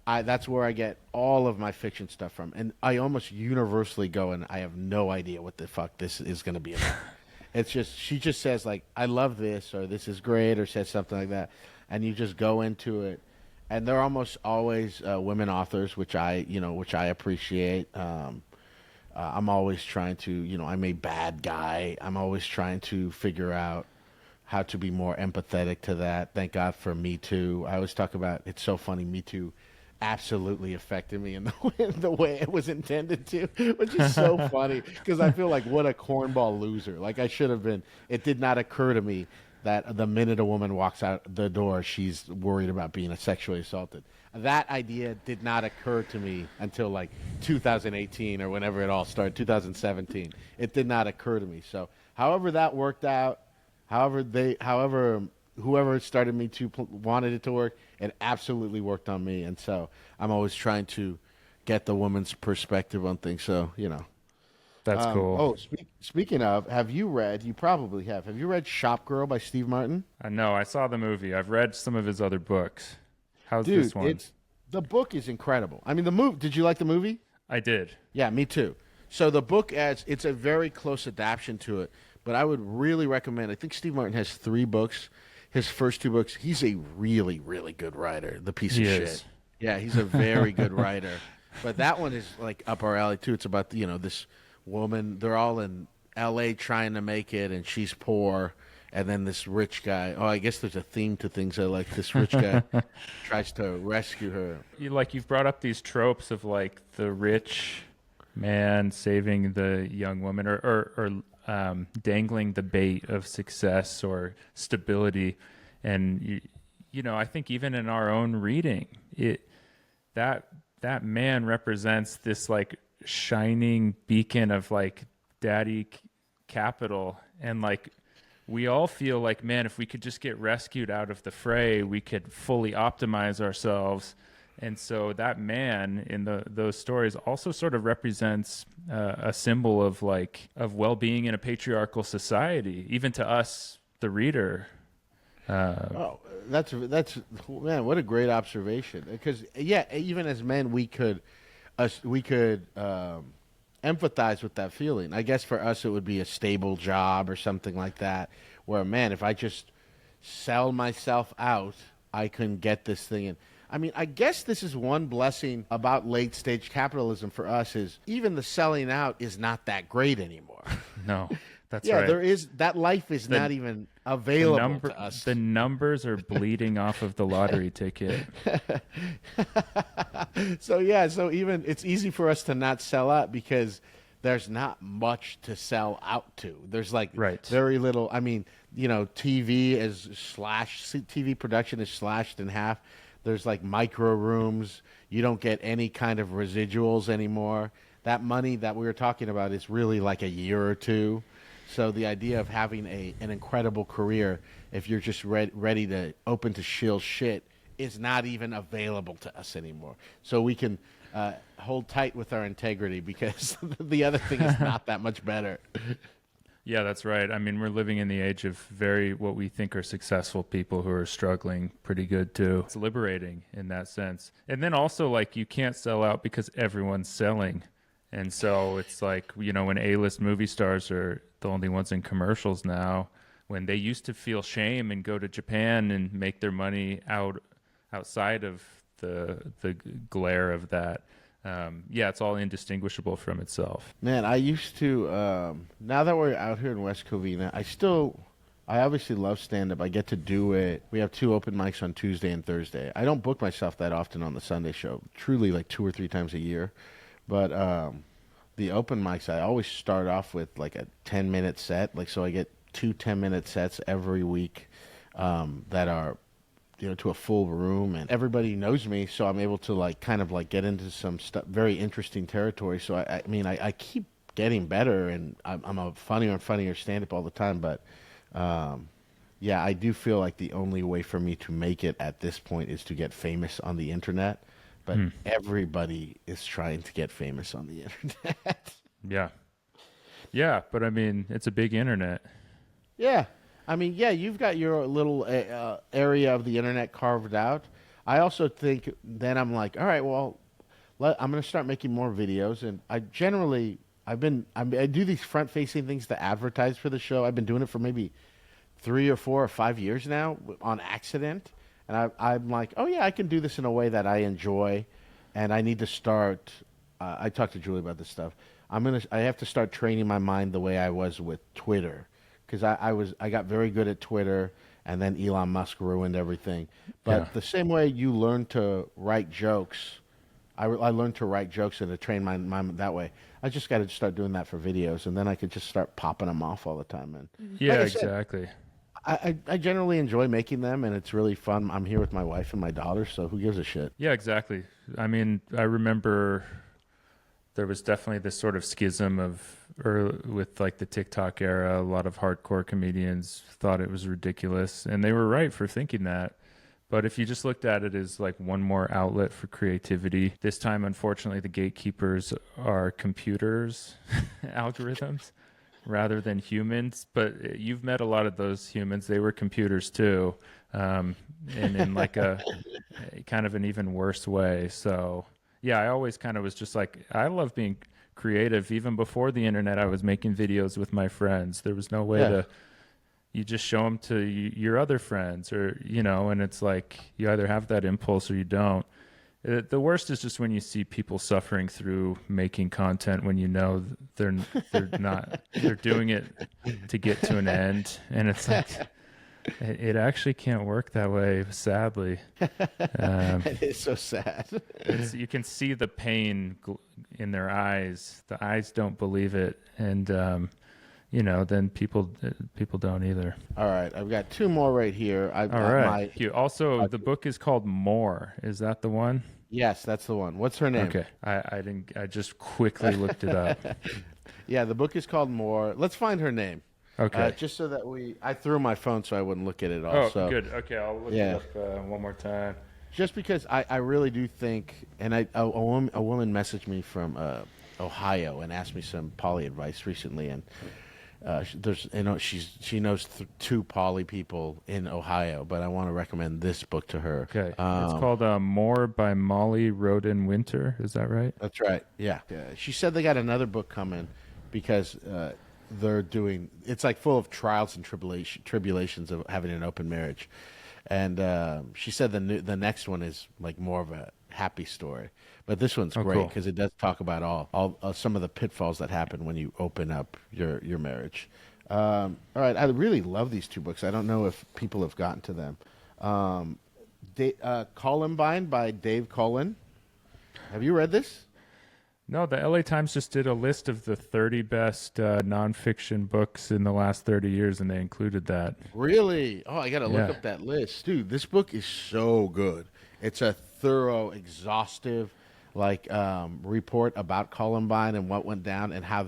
[SPEAKER 3] that's where I get all of my fiction stuff from. And I almost universally go, and I have no idea what the fuck this is going to be about. It's just, she just says like, I love this, or this is great, or says something like that. And you just go into it. And they're almost always women authors, which I appreciate. I'm always trying to, I'm a bad guy. I'm always trying to figure out how to be more empathetic to that. Thank God for Me Too. I always talk about, it's so funny, Me Too absolutely affected me in the way it was intended to, which is so funny because I feel like what a cornball loser. Like I should have been. It did not occur to me that the minute a woman walks out the door, she's worried about being sexually assaulted. That idea did not occur to me until like 2018 or whenever it all started, 2017. It did not occur to me. So, however that worked out, however whoever started Me Too wanted it to work, it absolutely worked on me. And so I'm always trying to get the woman's perspective on things. So,
[SPEAKER 2] That's cool.
[SPEAKER 3] Oh, speaking of, have you read, you probably have you read Shop Girl by Steve Martin?
[SPEAKER 2] No, I saw the movie. I've read some of his other books. How's
[SPEAKER 3] Dude,
[SPEAKER 2] this one?
[SPEAKER 3] The book is incredible. I mean, the movie, did you like the movie?
[SPEAKER 2] I did.
[SPEAKER 3] Yeah, me too. So the book it's a very close adaptation to it, but I would really recommend, I think Steve Martin has 3 books. His first 2 books, he's a really, really good writer, the piece of shit. Yeah, he's a very good writer. But that one is like up our alley too. It's about, this woman, they're all in LA trying to make it and she's poor, and then this rich guy, I guess there's a theme to things. I like this rich guy tries to rescue her.
[SPEAKER 2] You've brought up these tropes of like the rich man saving the young woman or dangling the bait of success or stability. And, I think even in our own reading, that man represents this like shining beacon of like daddy capital. And like, we all feel like, man, if we could just get rescued out of the fray, we could fully optimize ourselves. And so that man in those stories also sort of represents a symbol of well-being in a patriarchal society, even to us, the reader.
[SPEAKER 3] That's man, what a great observation. Because even as men, we could empathize with that feeling. I guess for us, it would be a stable job or something like that. Where, man, if I just sell myself out, I can get this thing in. I mean, I guess this is one blessing about late stage capitalism for us is even the selling out is not that great anymore.
[SPEAKER 2] No, that's right.
[SPEAKER 3] There is that life is not even available to us.
[SPEAKER 2] The numbers are bleeding off of the lottery ticket.
[SPEAKER 3] So even it's easy for us to not sell out because there's not much to sell out to. There's very little. I mean, TV production is slashed in half. There's like micro rooms. You don't get any kind of residuals anymore. That money that we were talking about is really like a year or two. So the idea of having an incredible career, if you're just ready to open to shill shit, is not even available to us anymore. So we can hold tight with our integrity because the other thing is not that much better.
[SPEAKER 2] Yeah, that's right. I mean, we're living in the age of what we think are successful people who are struggling pretty good too. It's liberating in that sense. And then also like you can't sell out because everyone's selling. And so it's like, when A-list movie stars are the only ones in commercials now, when they used to feel shame and go to Japan and make their money outside of the glare of that. It's all indistinguishable from itself.
[SPEAKER 3] Man, I used to, now that we're out here in West Covina, I obviously love stand-up. I get to do it. We have 2 open mics on Tuesday and Thursday. I don't book myself that often on the Sunday show, truly like 2 or 3 times a year. But the open mics, I always start off with like a 10-minute set. So I get 2 10-minute sets every week that are to a full room, and everybody knows me, so I'm able to kind of get into some very interesting territory. So I keep getting better, and I'm a funnier and funnier stand-up all the time. But I do feel like the only way for me to make it at this point is to get famous on the internet. But everybody is trying to get famous on the internet.
[SPEAKER 2] Yeah, but I mean, it's a big internet.
[SPEAKER 3] Yeah. I mean, you've got your little area of the internet carved out. I also think then I'm like, all right, well, I'm going to start making more videos. And I do these front-facing things to advertise for the show. I've been doing it for maybe 3 or 4 or 5 years now on accident. And I'm like, oh, yeah, I can do this in a way that I enjoy. And I need to start. I talked to Julie about this stuff. I have to start training my mind the way I was with Twitter. because I got very good at Twitter, and then Elon Musk ruined everything. But the same way you learn to write jokes, I learned to write jokes and to train my mind that way. I just got to start doing that for videos, and then I could just start popping them off all the time. And
[SPEAKER 2] Yeah,
[SPEAKER 3] like I said,
[SPEAKER 2] exactly.
[SPEAKER 3] I generally enjoy making them, and it's really fun. I'm here with my wife and my daughter, so who gives a shit?
[SPEAKER 2] Yeah, exactly. I mean, I remember there was definitely this sort of schism with like the TikTok era. A lot of hardcore comedians thought it was ridiculous, and they were right for thinking that. But if you just looked at it as like one more outlet for creativity, this time, unfortunately, the gatekeepers are computers, algorithms, rather than humans. But you've met a lot of those humans. They were computers too, and in like a kind of an even worse way. So yeah, I always kind of was just like, I love being creative. Even before the internet, I was making videos with my friends. There was no way to, you just show them to your other friends, or, you know, and it's like you either have that impulse or you don't. The worst is just when you see people suffering through making content when you know they're not, they're doing it to get to an end. And it's like, it actually can't work that way, sadly.
[SPEAKER 3] It is so sad.
[SPEAKER 2] You can see the pain in their eyes. The eyes don't believe it. And, you know, then people don't either.
[SPEAKER 3] All right, I've got two more right here.
[SPEAKER 2] All right. The book is called More. Is that the one?
[SPEAKER 3] Yes, that's the one. What's her name?
[SPEAKER 2] Okay, I just quickly looked it up.
[SPEAKER 3] Yeah, the book is called More. Let's find her name.
[SPEAKER 2] Okay.
[SPEAKER 3] Just so that I threw my phone so I wouldn't look at it all.
[SPEAKER 2] Oh,
[SPEAKER 3] so,
[SPEAKER 2] good. Okay, I'll look it up one more time.
[SPEAKER 3] Just because I really do think, and a woman messaged me from Ohio and asked me some poly advice recently, and she knows two poly people in Ohio, but I want to recommend this book to her.
[SPEAKER 2] Okay, it's called More by Molly Roden Winter. Is that right?
[SPEAKER 3] That's right. Yeah. She said they got another book coming because they're doing. It's like full of trials and tribulations of having an open marriage, and she said the next one is like more of a happy story. But this one's great because it does talk about all some of the pitfalls that happen when you open up your marriage. All right, I really love these two books. I don't know if people have gotten to them. Columbine by Dave Cullen. Have you read this?
[SPEAKER 2] No, the LA Times just did a list of the 30 best nonfiction books in the last 30 years, and they included that.
[SPEAKER 3] Really? Oh, I got to look up that list. Dude, this book is so good. It's a thorough, exhaustive report about Columbine and what went down and how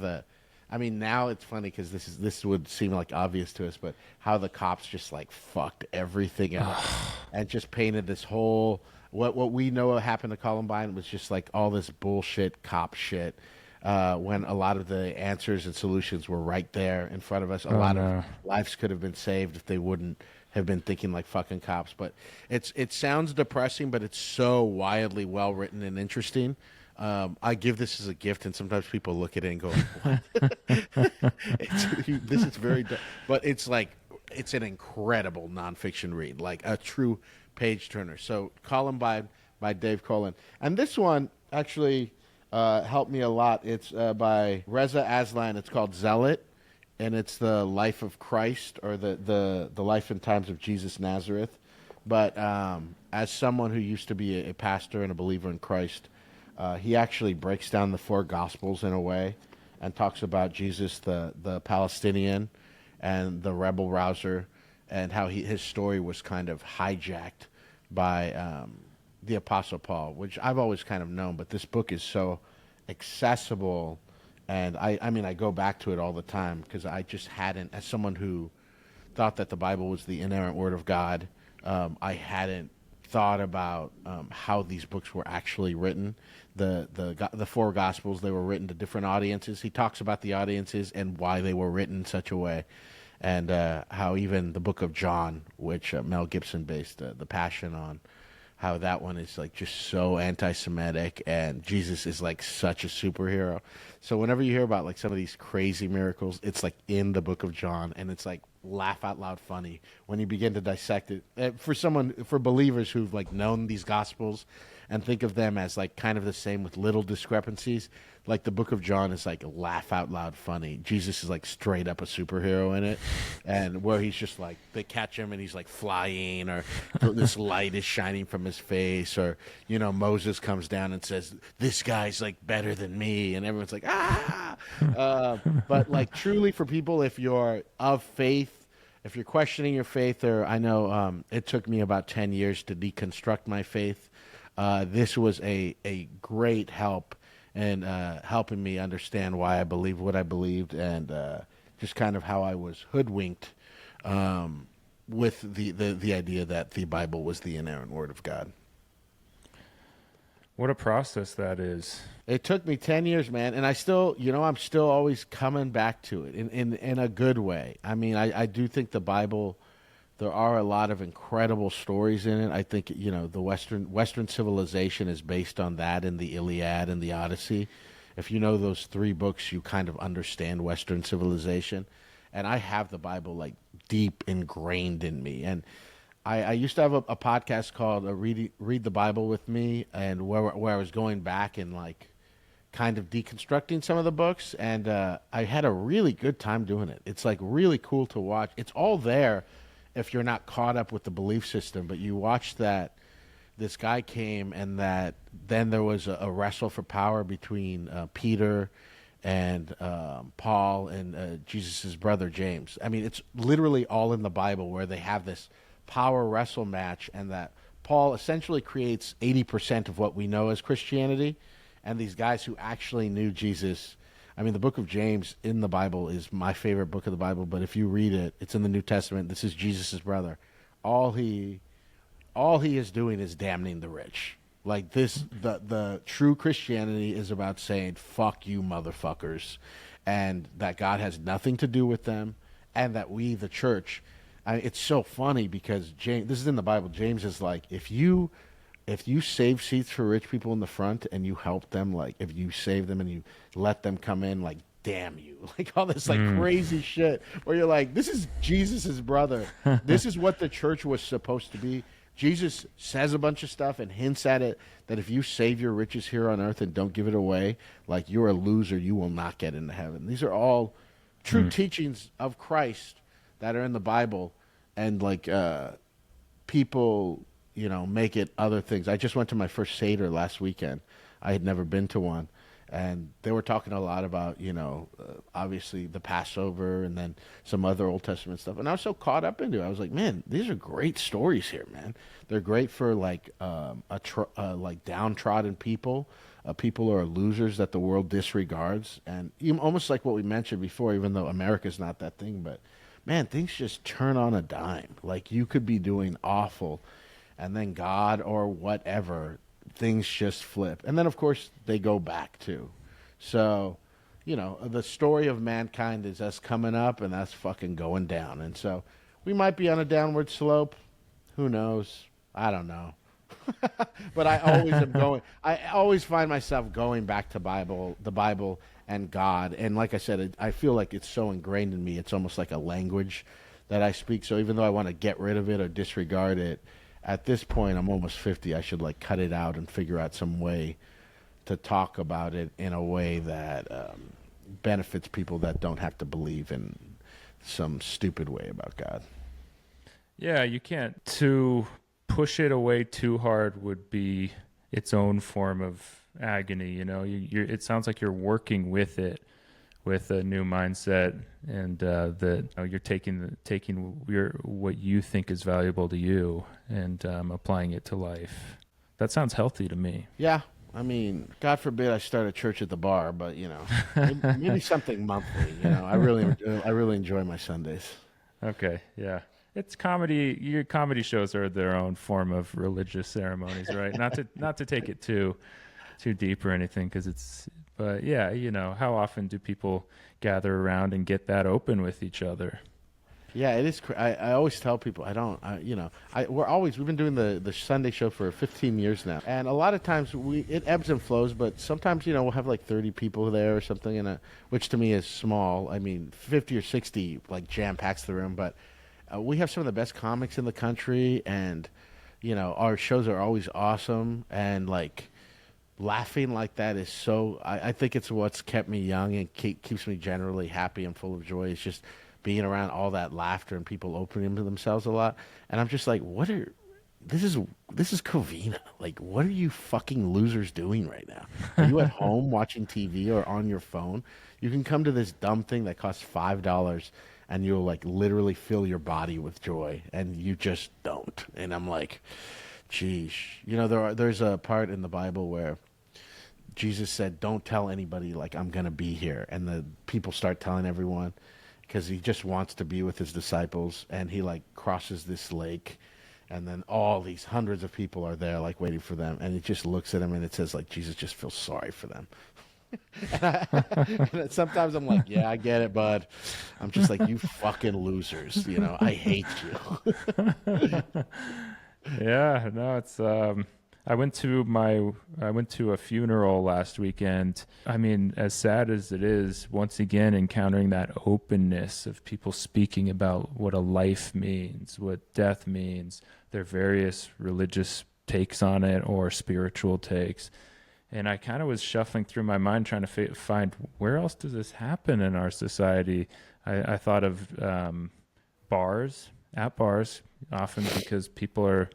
[SPEAKER 3] now it's funny because this would seem like obvious to us, but how the cops just like fucked everything up and just painted this whole what we know happened to Columbine was just like all this bullshit cop shit when a lot of the answers and solutions were right there in front of us. A lot of lives could have been saved if they wouldn't have been thinking like fucking cops. But it sounds depressing, but it's so wildly well written and interesting. I give this as a gift, and sometimes people look at it and go, "What?" This is very, but it's like it's an incredible nonfiction read, like a true page turner. So Columbine by Dave Cullen, and this one actually helped me a lot. It's by Reza Aslan. It's called Zealot. And it's the life of Christ, or the life and times of Jesus Nazareth. But as someone who used to be a pastor and a believer in Christ, he actually breaks down the four Gospels in a way and talks about Jesus, the Palestinian, and the rebel rouser, and how his story was kind of hijacked by the Apostle Paul, which I've always kind of known. But this book is so accessible. And I go back to it all the time because I just hadn't, as someone who thought that the Bible was the inerrant word of God, I hadn't thought about how these books were actually written. The four Gospels, they were written to different audiences. He talks about the audiences and why they were written in such a way, and how even the book of John, which Mel Gibson based The Passion on, how that one is like just so anti-Semitic, and Jesus is like such a superhero. So whenever you hear about like some of these crazy miracles, it's like in the book of John, and it's like laugh out loud funny when you begin to dissect it. For believers who've like known these Gospels and think of them as like kind of the same with little discrepancies. Like the Book of John is like laugh out loud funny. Jesus is like straight up a superhero in it, and where he's just like they catch him and he's like flying, or this light is shining from his face, or Moses comes down and says this guy's like better than me, and everyone's like ah. But like truly for people, if you're of faith, if you're questioning your faith, or I know it took me about 10 years to deconstruct my faith. This was a great help in helping me understand why I believed what I believed, and just kind of how I was hoodwinked with the idea that the Bible was the inerrant word of God.
[SPEAKER 2] What a process that is.
[SPEAKER 3] It took me 10 years, man, and I still, I'm still always coming back to it in a good way. I mean, I do think the Bible, there are a lot of incredible stories in it. I think, the Western civilization is based on that in the Iliad and the Odyssey. If you know those three books, you kind of understand Western civilization. And I have the Bible like deep ingrained in me. And I used to have a podcast called Read the Bible with Me, and where I was going back and like kind of deconstructing some of the books, and I had a really good time doing it. It's like really cool to watch. It's all there if you're not caught up with the belief system, but you watch that this guy came, and that then there was a wrestle for power between Peter and Paul and Jesus' brother James. I mean, it's literally all in the Bible where they have this power wrestle match, and that Paul essentially creates 80% of what we know as Christianity, and these guys who actually knew Jesus. I mean, the book of James in the Bible is my favorite book of the Bible, but if you read it, it's in the New Testament. This is Jesus' brother. All he is doing is damning the rich. Like this, the true Christianity is about saying, fuck you motherfuckers, and that God has nothing to do with them, and that we, the church, it's so funny because James, this is in the Bible, James is like, if you save seats for rich people in the front and you help them, like if you save them and you let them come in, like damn you, like all this like crazy shit where you're like, this is Jesus's brother. This is what the church was supposed to be. Jesus says a bunch of stuff and hints at it, that if you save your riches here on earth and don't give it away, like you're a loser, you will not get into heaven. These are all true teachings of Christ that are in the Bible, and like people, make it other things. I just went to my first Seder last weekend. I had never been to one, and they were talking a lot about, obviously the Passover and then some other Old Testament stuff. And I was so caught up into it. I was like, man, these are great stories here, man. They're great for like like downtrodden people, people who are losers that the world disregards, and almost like what we mentioned before, even though America's not that thing, but man, things just turn on a dime. Like you could be doing awful, and then God or whatever, things just flip. And then, of course, they go back too. So, the story of mankind is us coming up and us fucking going down. And so we might be on a downward slope. Who knows? I don't know. But I always am going. I always find myself going back to the Bible and God. And like I said, I feel like it's so ingrained in me. It's almost like a language that I speak. So even though I want to get rid of it or disregard it, at this point, I'm almost 50. I should like cut it out and figure out some way to talk about it in a way that benefits people that don't have to believe in some stupid way about God.
[SPEAKER 2] Yeah, you can't. To push it away too hard would be its own form of agony. It sounds like you're working with it, with a new mindset, and that you're taking what you think is valuable to you and applying it to life. That sounds healthy to me.
[SPEAKER 3] Yeah, I mean, God forbid I start a church at the bar, but maybe something monthly. I really enjoy my Sundays.
[SPEAKER 2] Okay, yeah. It's comedy. Your comedy shows are their own form of religious ceremonies, right? Not to take it too deep or anything, because it's. But yeah, how often do people gather around and get that open with each other?
[SPEAKER 3] Yeah, it is. I always tell people we've been doing the Sunday show for 15 years now, and a lot of times it ebbs and flows, but sometimes we'll have like 30 people there or something, which to me is small. I mean, 50 or 60 like jam packs the room, but we have some of the best comics in the country, and our shows are always awesome, and like laughing like that is so. I think it's what's kept me young and keeps me generally happy and full of joy. It's just being around all that laughter and people opening to themselves a lot. And I'm just like, this is Covina. Like, what are you fucking losers doing right now? Are you at home watching TV or on your phone? You can come to this dumb thing that costs $5 and you'll like literally fill your body with joy, and you just don't. And I'm like, geez, there's a part in the Bible where Jesus said, "Don't tell anybody like I'm gonna be here," and the people start telling everyone because he just wants to be with his disciples, and he like crosses this lake, and then all these hundreds of people are there like waiting for them, and he just looks at them and it says like Jesus just feels sorry for them. And sometimes I'm like, yeah, I get it, bud. I'm just like, you fucking losers, I hate you.
[SPEAKER 2] Yeah, no, it's I went to a funeral last weekend. I mean, as sad as it is, once again encountering that openness of people speaking about what a life means, what death means, their various religious takes on it or spiritual takes. And I kind of was shuffling through my mind trying to find where else does this happen in our society. I thought of bars, often because people are,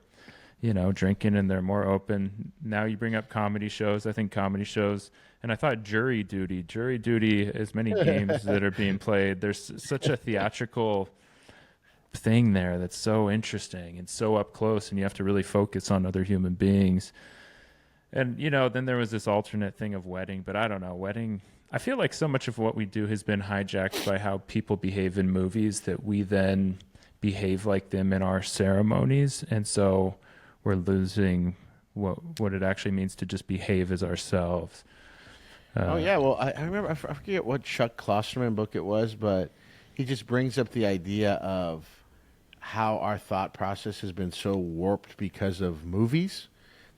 [SPEAKER 2] drinking and they're more open. Now you bring up comedy shows. I think comedy shows, and I thought jury duty, as many games that are being played. There's such a theatrical thing there that's so interesting and so up close, and you have to really focus on other human beings. And, then there was this alternate thing of wedding, but I don't know, wedding, I feel like so much of what we do has been hijacked by how people behave in movies that we then behave like them in our ceremonies. And so we're losing what it actually means to just behave as ourselves.
[SPEAKER 3] Oh, yeah. Well, I remember, I forget what Chuck Klosterman book it was, but he just brings up the idea of how our thought process has been so warped because of movies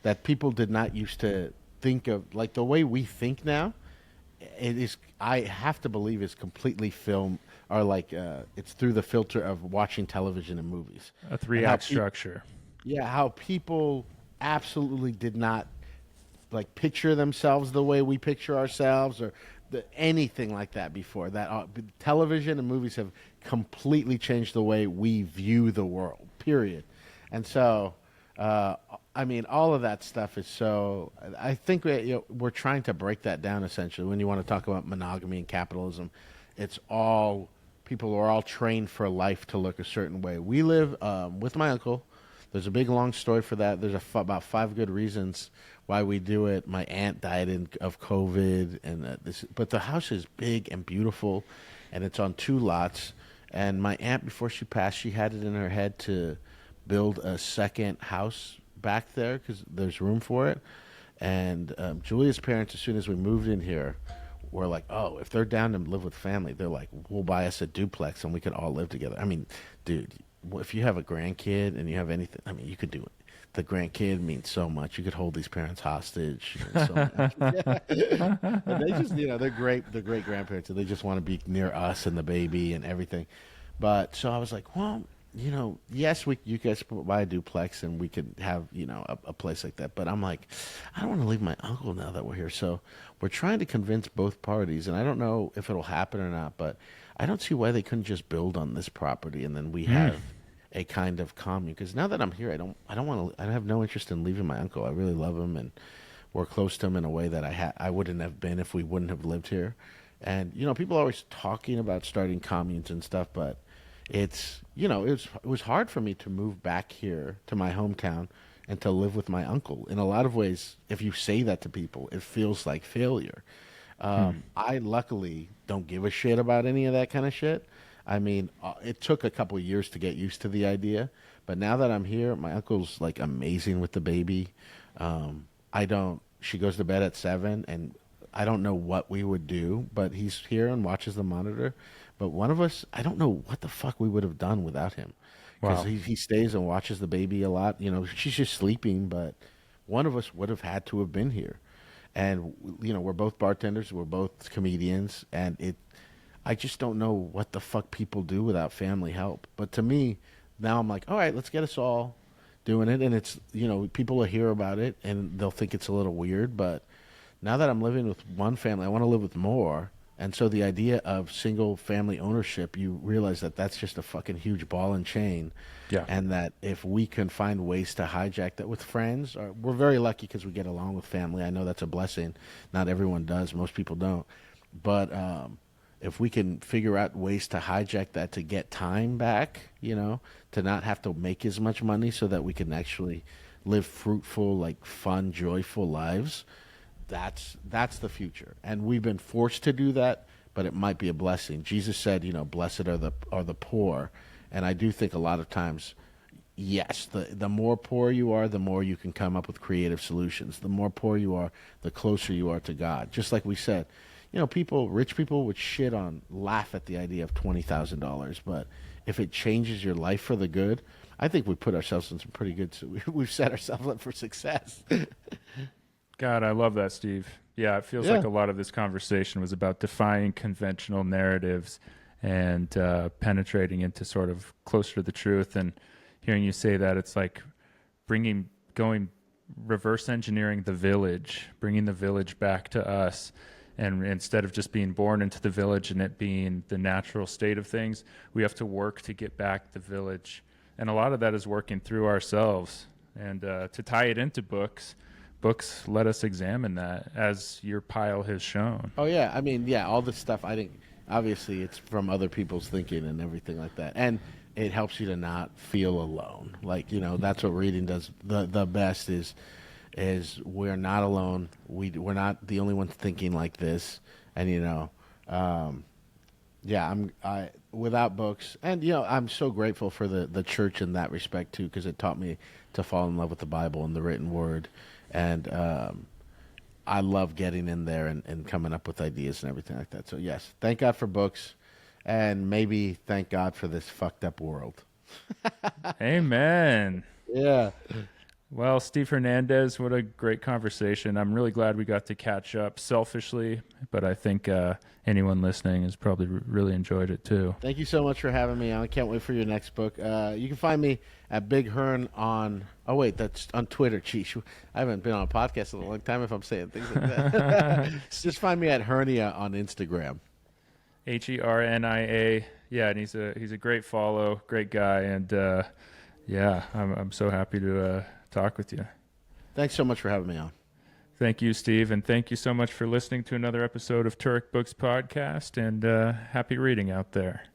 [SPEAKER 3] that people did not used to think of, like the way we think now. It is, I have to believe, is completely film, or like it's through the filter of watching television and movies.
[SPEAKER 2] A 3-act structure.
[SPEAKER 3] Yeah, how people absolutely did not like picture themselves the way we picture ourselves, or anything like that before. That television and movies have completely changed the way we view the world. Period. And so, I mean, all of that stuff is so. I think we're trying to break that down. Essentially, when you want to talk about monogamy and capitalism, it's all people are all trained for life to look a certain way. We live with my uncle. There's a big long story for that. There's about 5 good reasons why we do it. My aunt died of COVID, and but the house is big and beautiful, and it's on 2 lots. And my aunt, before she passed, she had it in her head to build a second house back there because there's room for it. And Julia's parents, as soon as we moved in here, were like, oh, if they're down to live with family, they're like, we'll buy us a duplex and we can all live together. I mean, dude, if you have a grandkid and you have anything, I mean, you could do it. The grandkid means so much. You could hold these parents hostage. And so much. And they just, they're great. They're great grandparents, and they just want to be near us and the baby and everything. But so I was like, well, yes, you guys buy a duplex and we could have, a place like that. But I'm like, I don't want to leave my uncle now that we're here. So we're trying to convince both parties, and I don't know if it'll happen or not, but I don't see why they couldn't just build on this property and then we have a kind of commune. Because now that I'm here, I don't want to. I have no interest in leaving my uncle. I really love him, and we're close to him in a way that I wouldn't have been if we wouldn't have lived here. And people are always talking about starting communes and stuff, but it's it was hard for me to move back here to my hometown and to live with my uncle. In a lot of ways, if you say that to people, it feels like failure. I luckily don't give a shit about any of that kind of shit. I mean, it took a couple of years to get used to the idea, but now that I'm here, my uncle's like amazing with the baby. She goes to bed at 7, and I don't know what we would do, but he's here and watches the monitor. But one of us, I don't know what the fuck we would have done without him. Because he stays and watches the baby a lot. She's just sleeping, but one of us would have had to have been here. And, we're both bartenders, we're both comedians, and I just don't know what the fuck people do without family help. But to me, now I'm like, all right, let's get us all doing it, and it's, people will hear about it and they'll think it's a little weird, but now that I'm living with one family, I want to live with more. And so the idea of single family ownership, you realize that that's just a fucking huge ball and chain.
[SPEAKER 2] Yeah.
[SPEAKER 3] And that if we can find ways to hijack that with friends, we're very lucky because we get along with family. I know that's a blessing. Not everyone does. Most people don't. But if we can figure out ways to hijack that to get time back, to not have to make as much money so that we can actually live fruitful, like fun, joyful lives, that's the future. And we've been forced to do that, but it might be a blessing. Jesus said, blessed are the poor. And I do think a lot of times, yes, the more poor you are, the more you can come up with creative solutions. The more poor you are, the closer you are to God. Just like we said, rich people would laugh at the idea of $20,000, but if it changes your life for the good, I think we put ourselves in some pretty good, we've set ourselves up for success.
[SPEAKER 2] God, I love that, Steve. Yeah, it feels like a lot of this conversation was about defying conventional narratives and penetrating into sort of closer to the truth. And hearing you say that, it's like reverse engineering the village, bringing the village back to us. And instead of just being born into the village and it being the natural state of things, we have to work to get back the village. And a lot of that is working through ourselves. And to tie it into books let us examine that, as your pile has shown.
[SPEAKER 3] Oh, yeah. I mean, all this stuff, I think, obviously, it's from other people's thinking and everything like that. And it helps you to not feel alone. Like, that's what reading does the best is we're not alone. We're not the only ones thinking like this. And, without books. And, I'm so grateful for the church in that respect, too, because it taught me to fall in love with the Bible and the written word. And I love getting in there and coming up with ideas and everything like that. So, yes, thank God for books, and maybe thank God for this fucked up world.
[SPEAKER 2] Amen.
[SPEAKER 3] Yeah.
[SPEAKER 2] Well, Steve Hernandez, what a great conversation. I'm really glad we got to catch up selfishly, but I think anyone listening has probably really enjoyed it too.
[SPEAKER 3] Thank you so much for having me on. I can't wait for your next book. You can find me at Big Hern that's on Twitter. Geez, I haven't been on a podcast in a long time if I'm saying things like that. Just find me at Hernia on Instagram.
[SPEAKER 2] Hernia. Yeah, and he's a great follow, great guy, and I'm so happy to talk with you.
[SPEAKER 3] Thanks so much for having me on.
[SPEAKER 2] Thank you, Steve, and thank you so much for listening to another episode of Turek Books Podcast, and happy reading out there.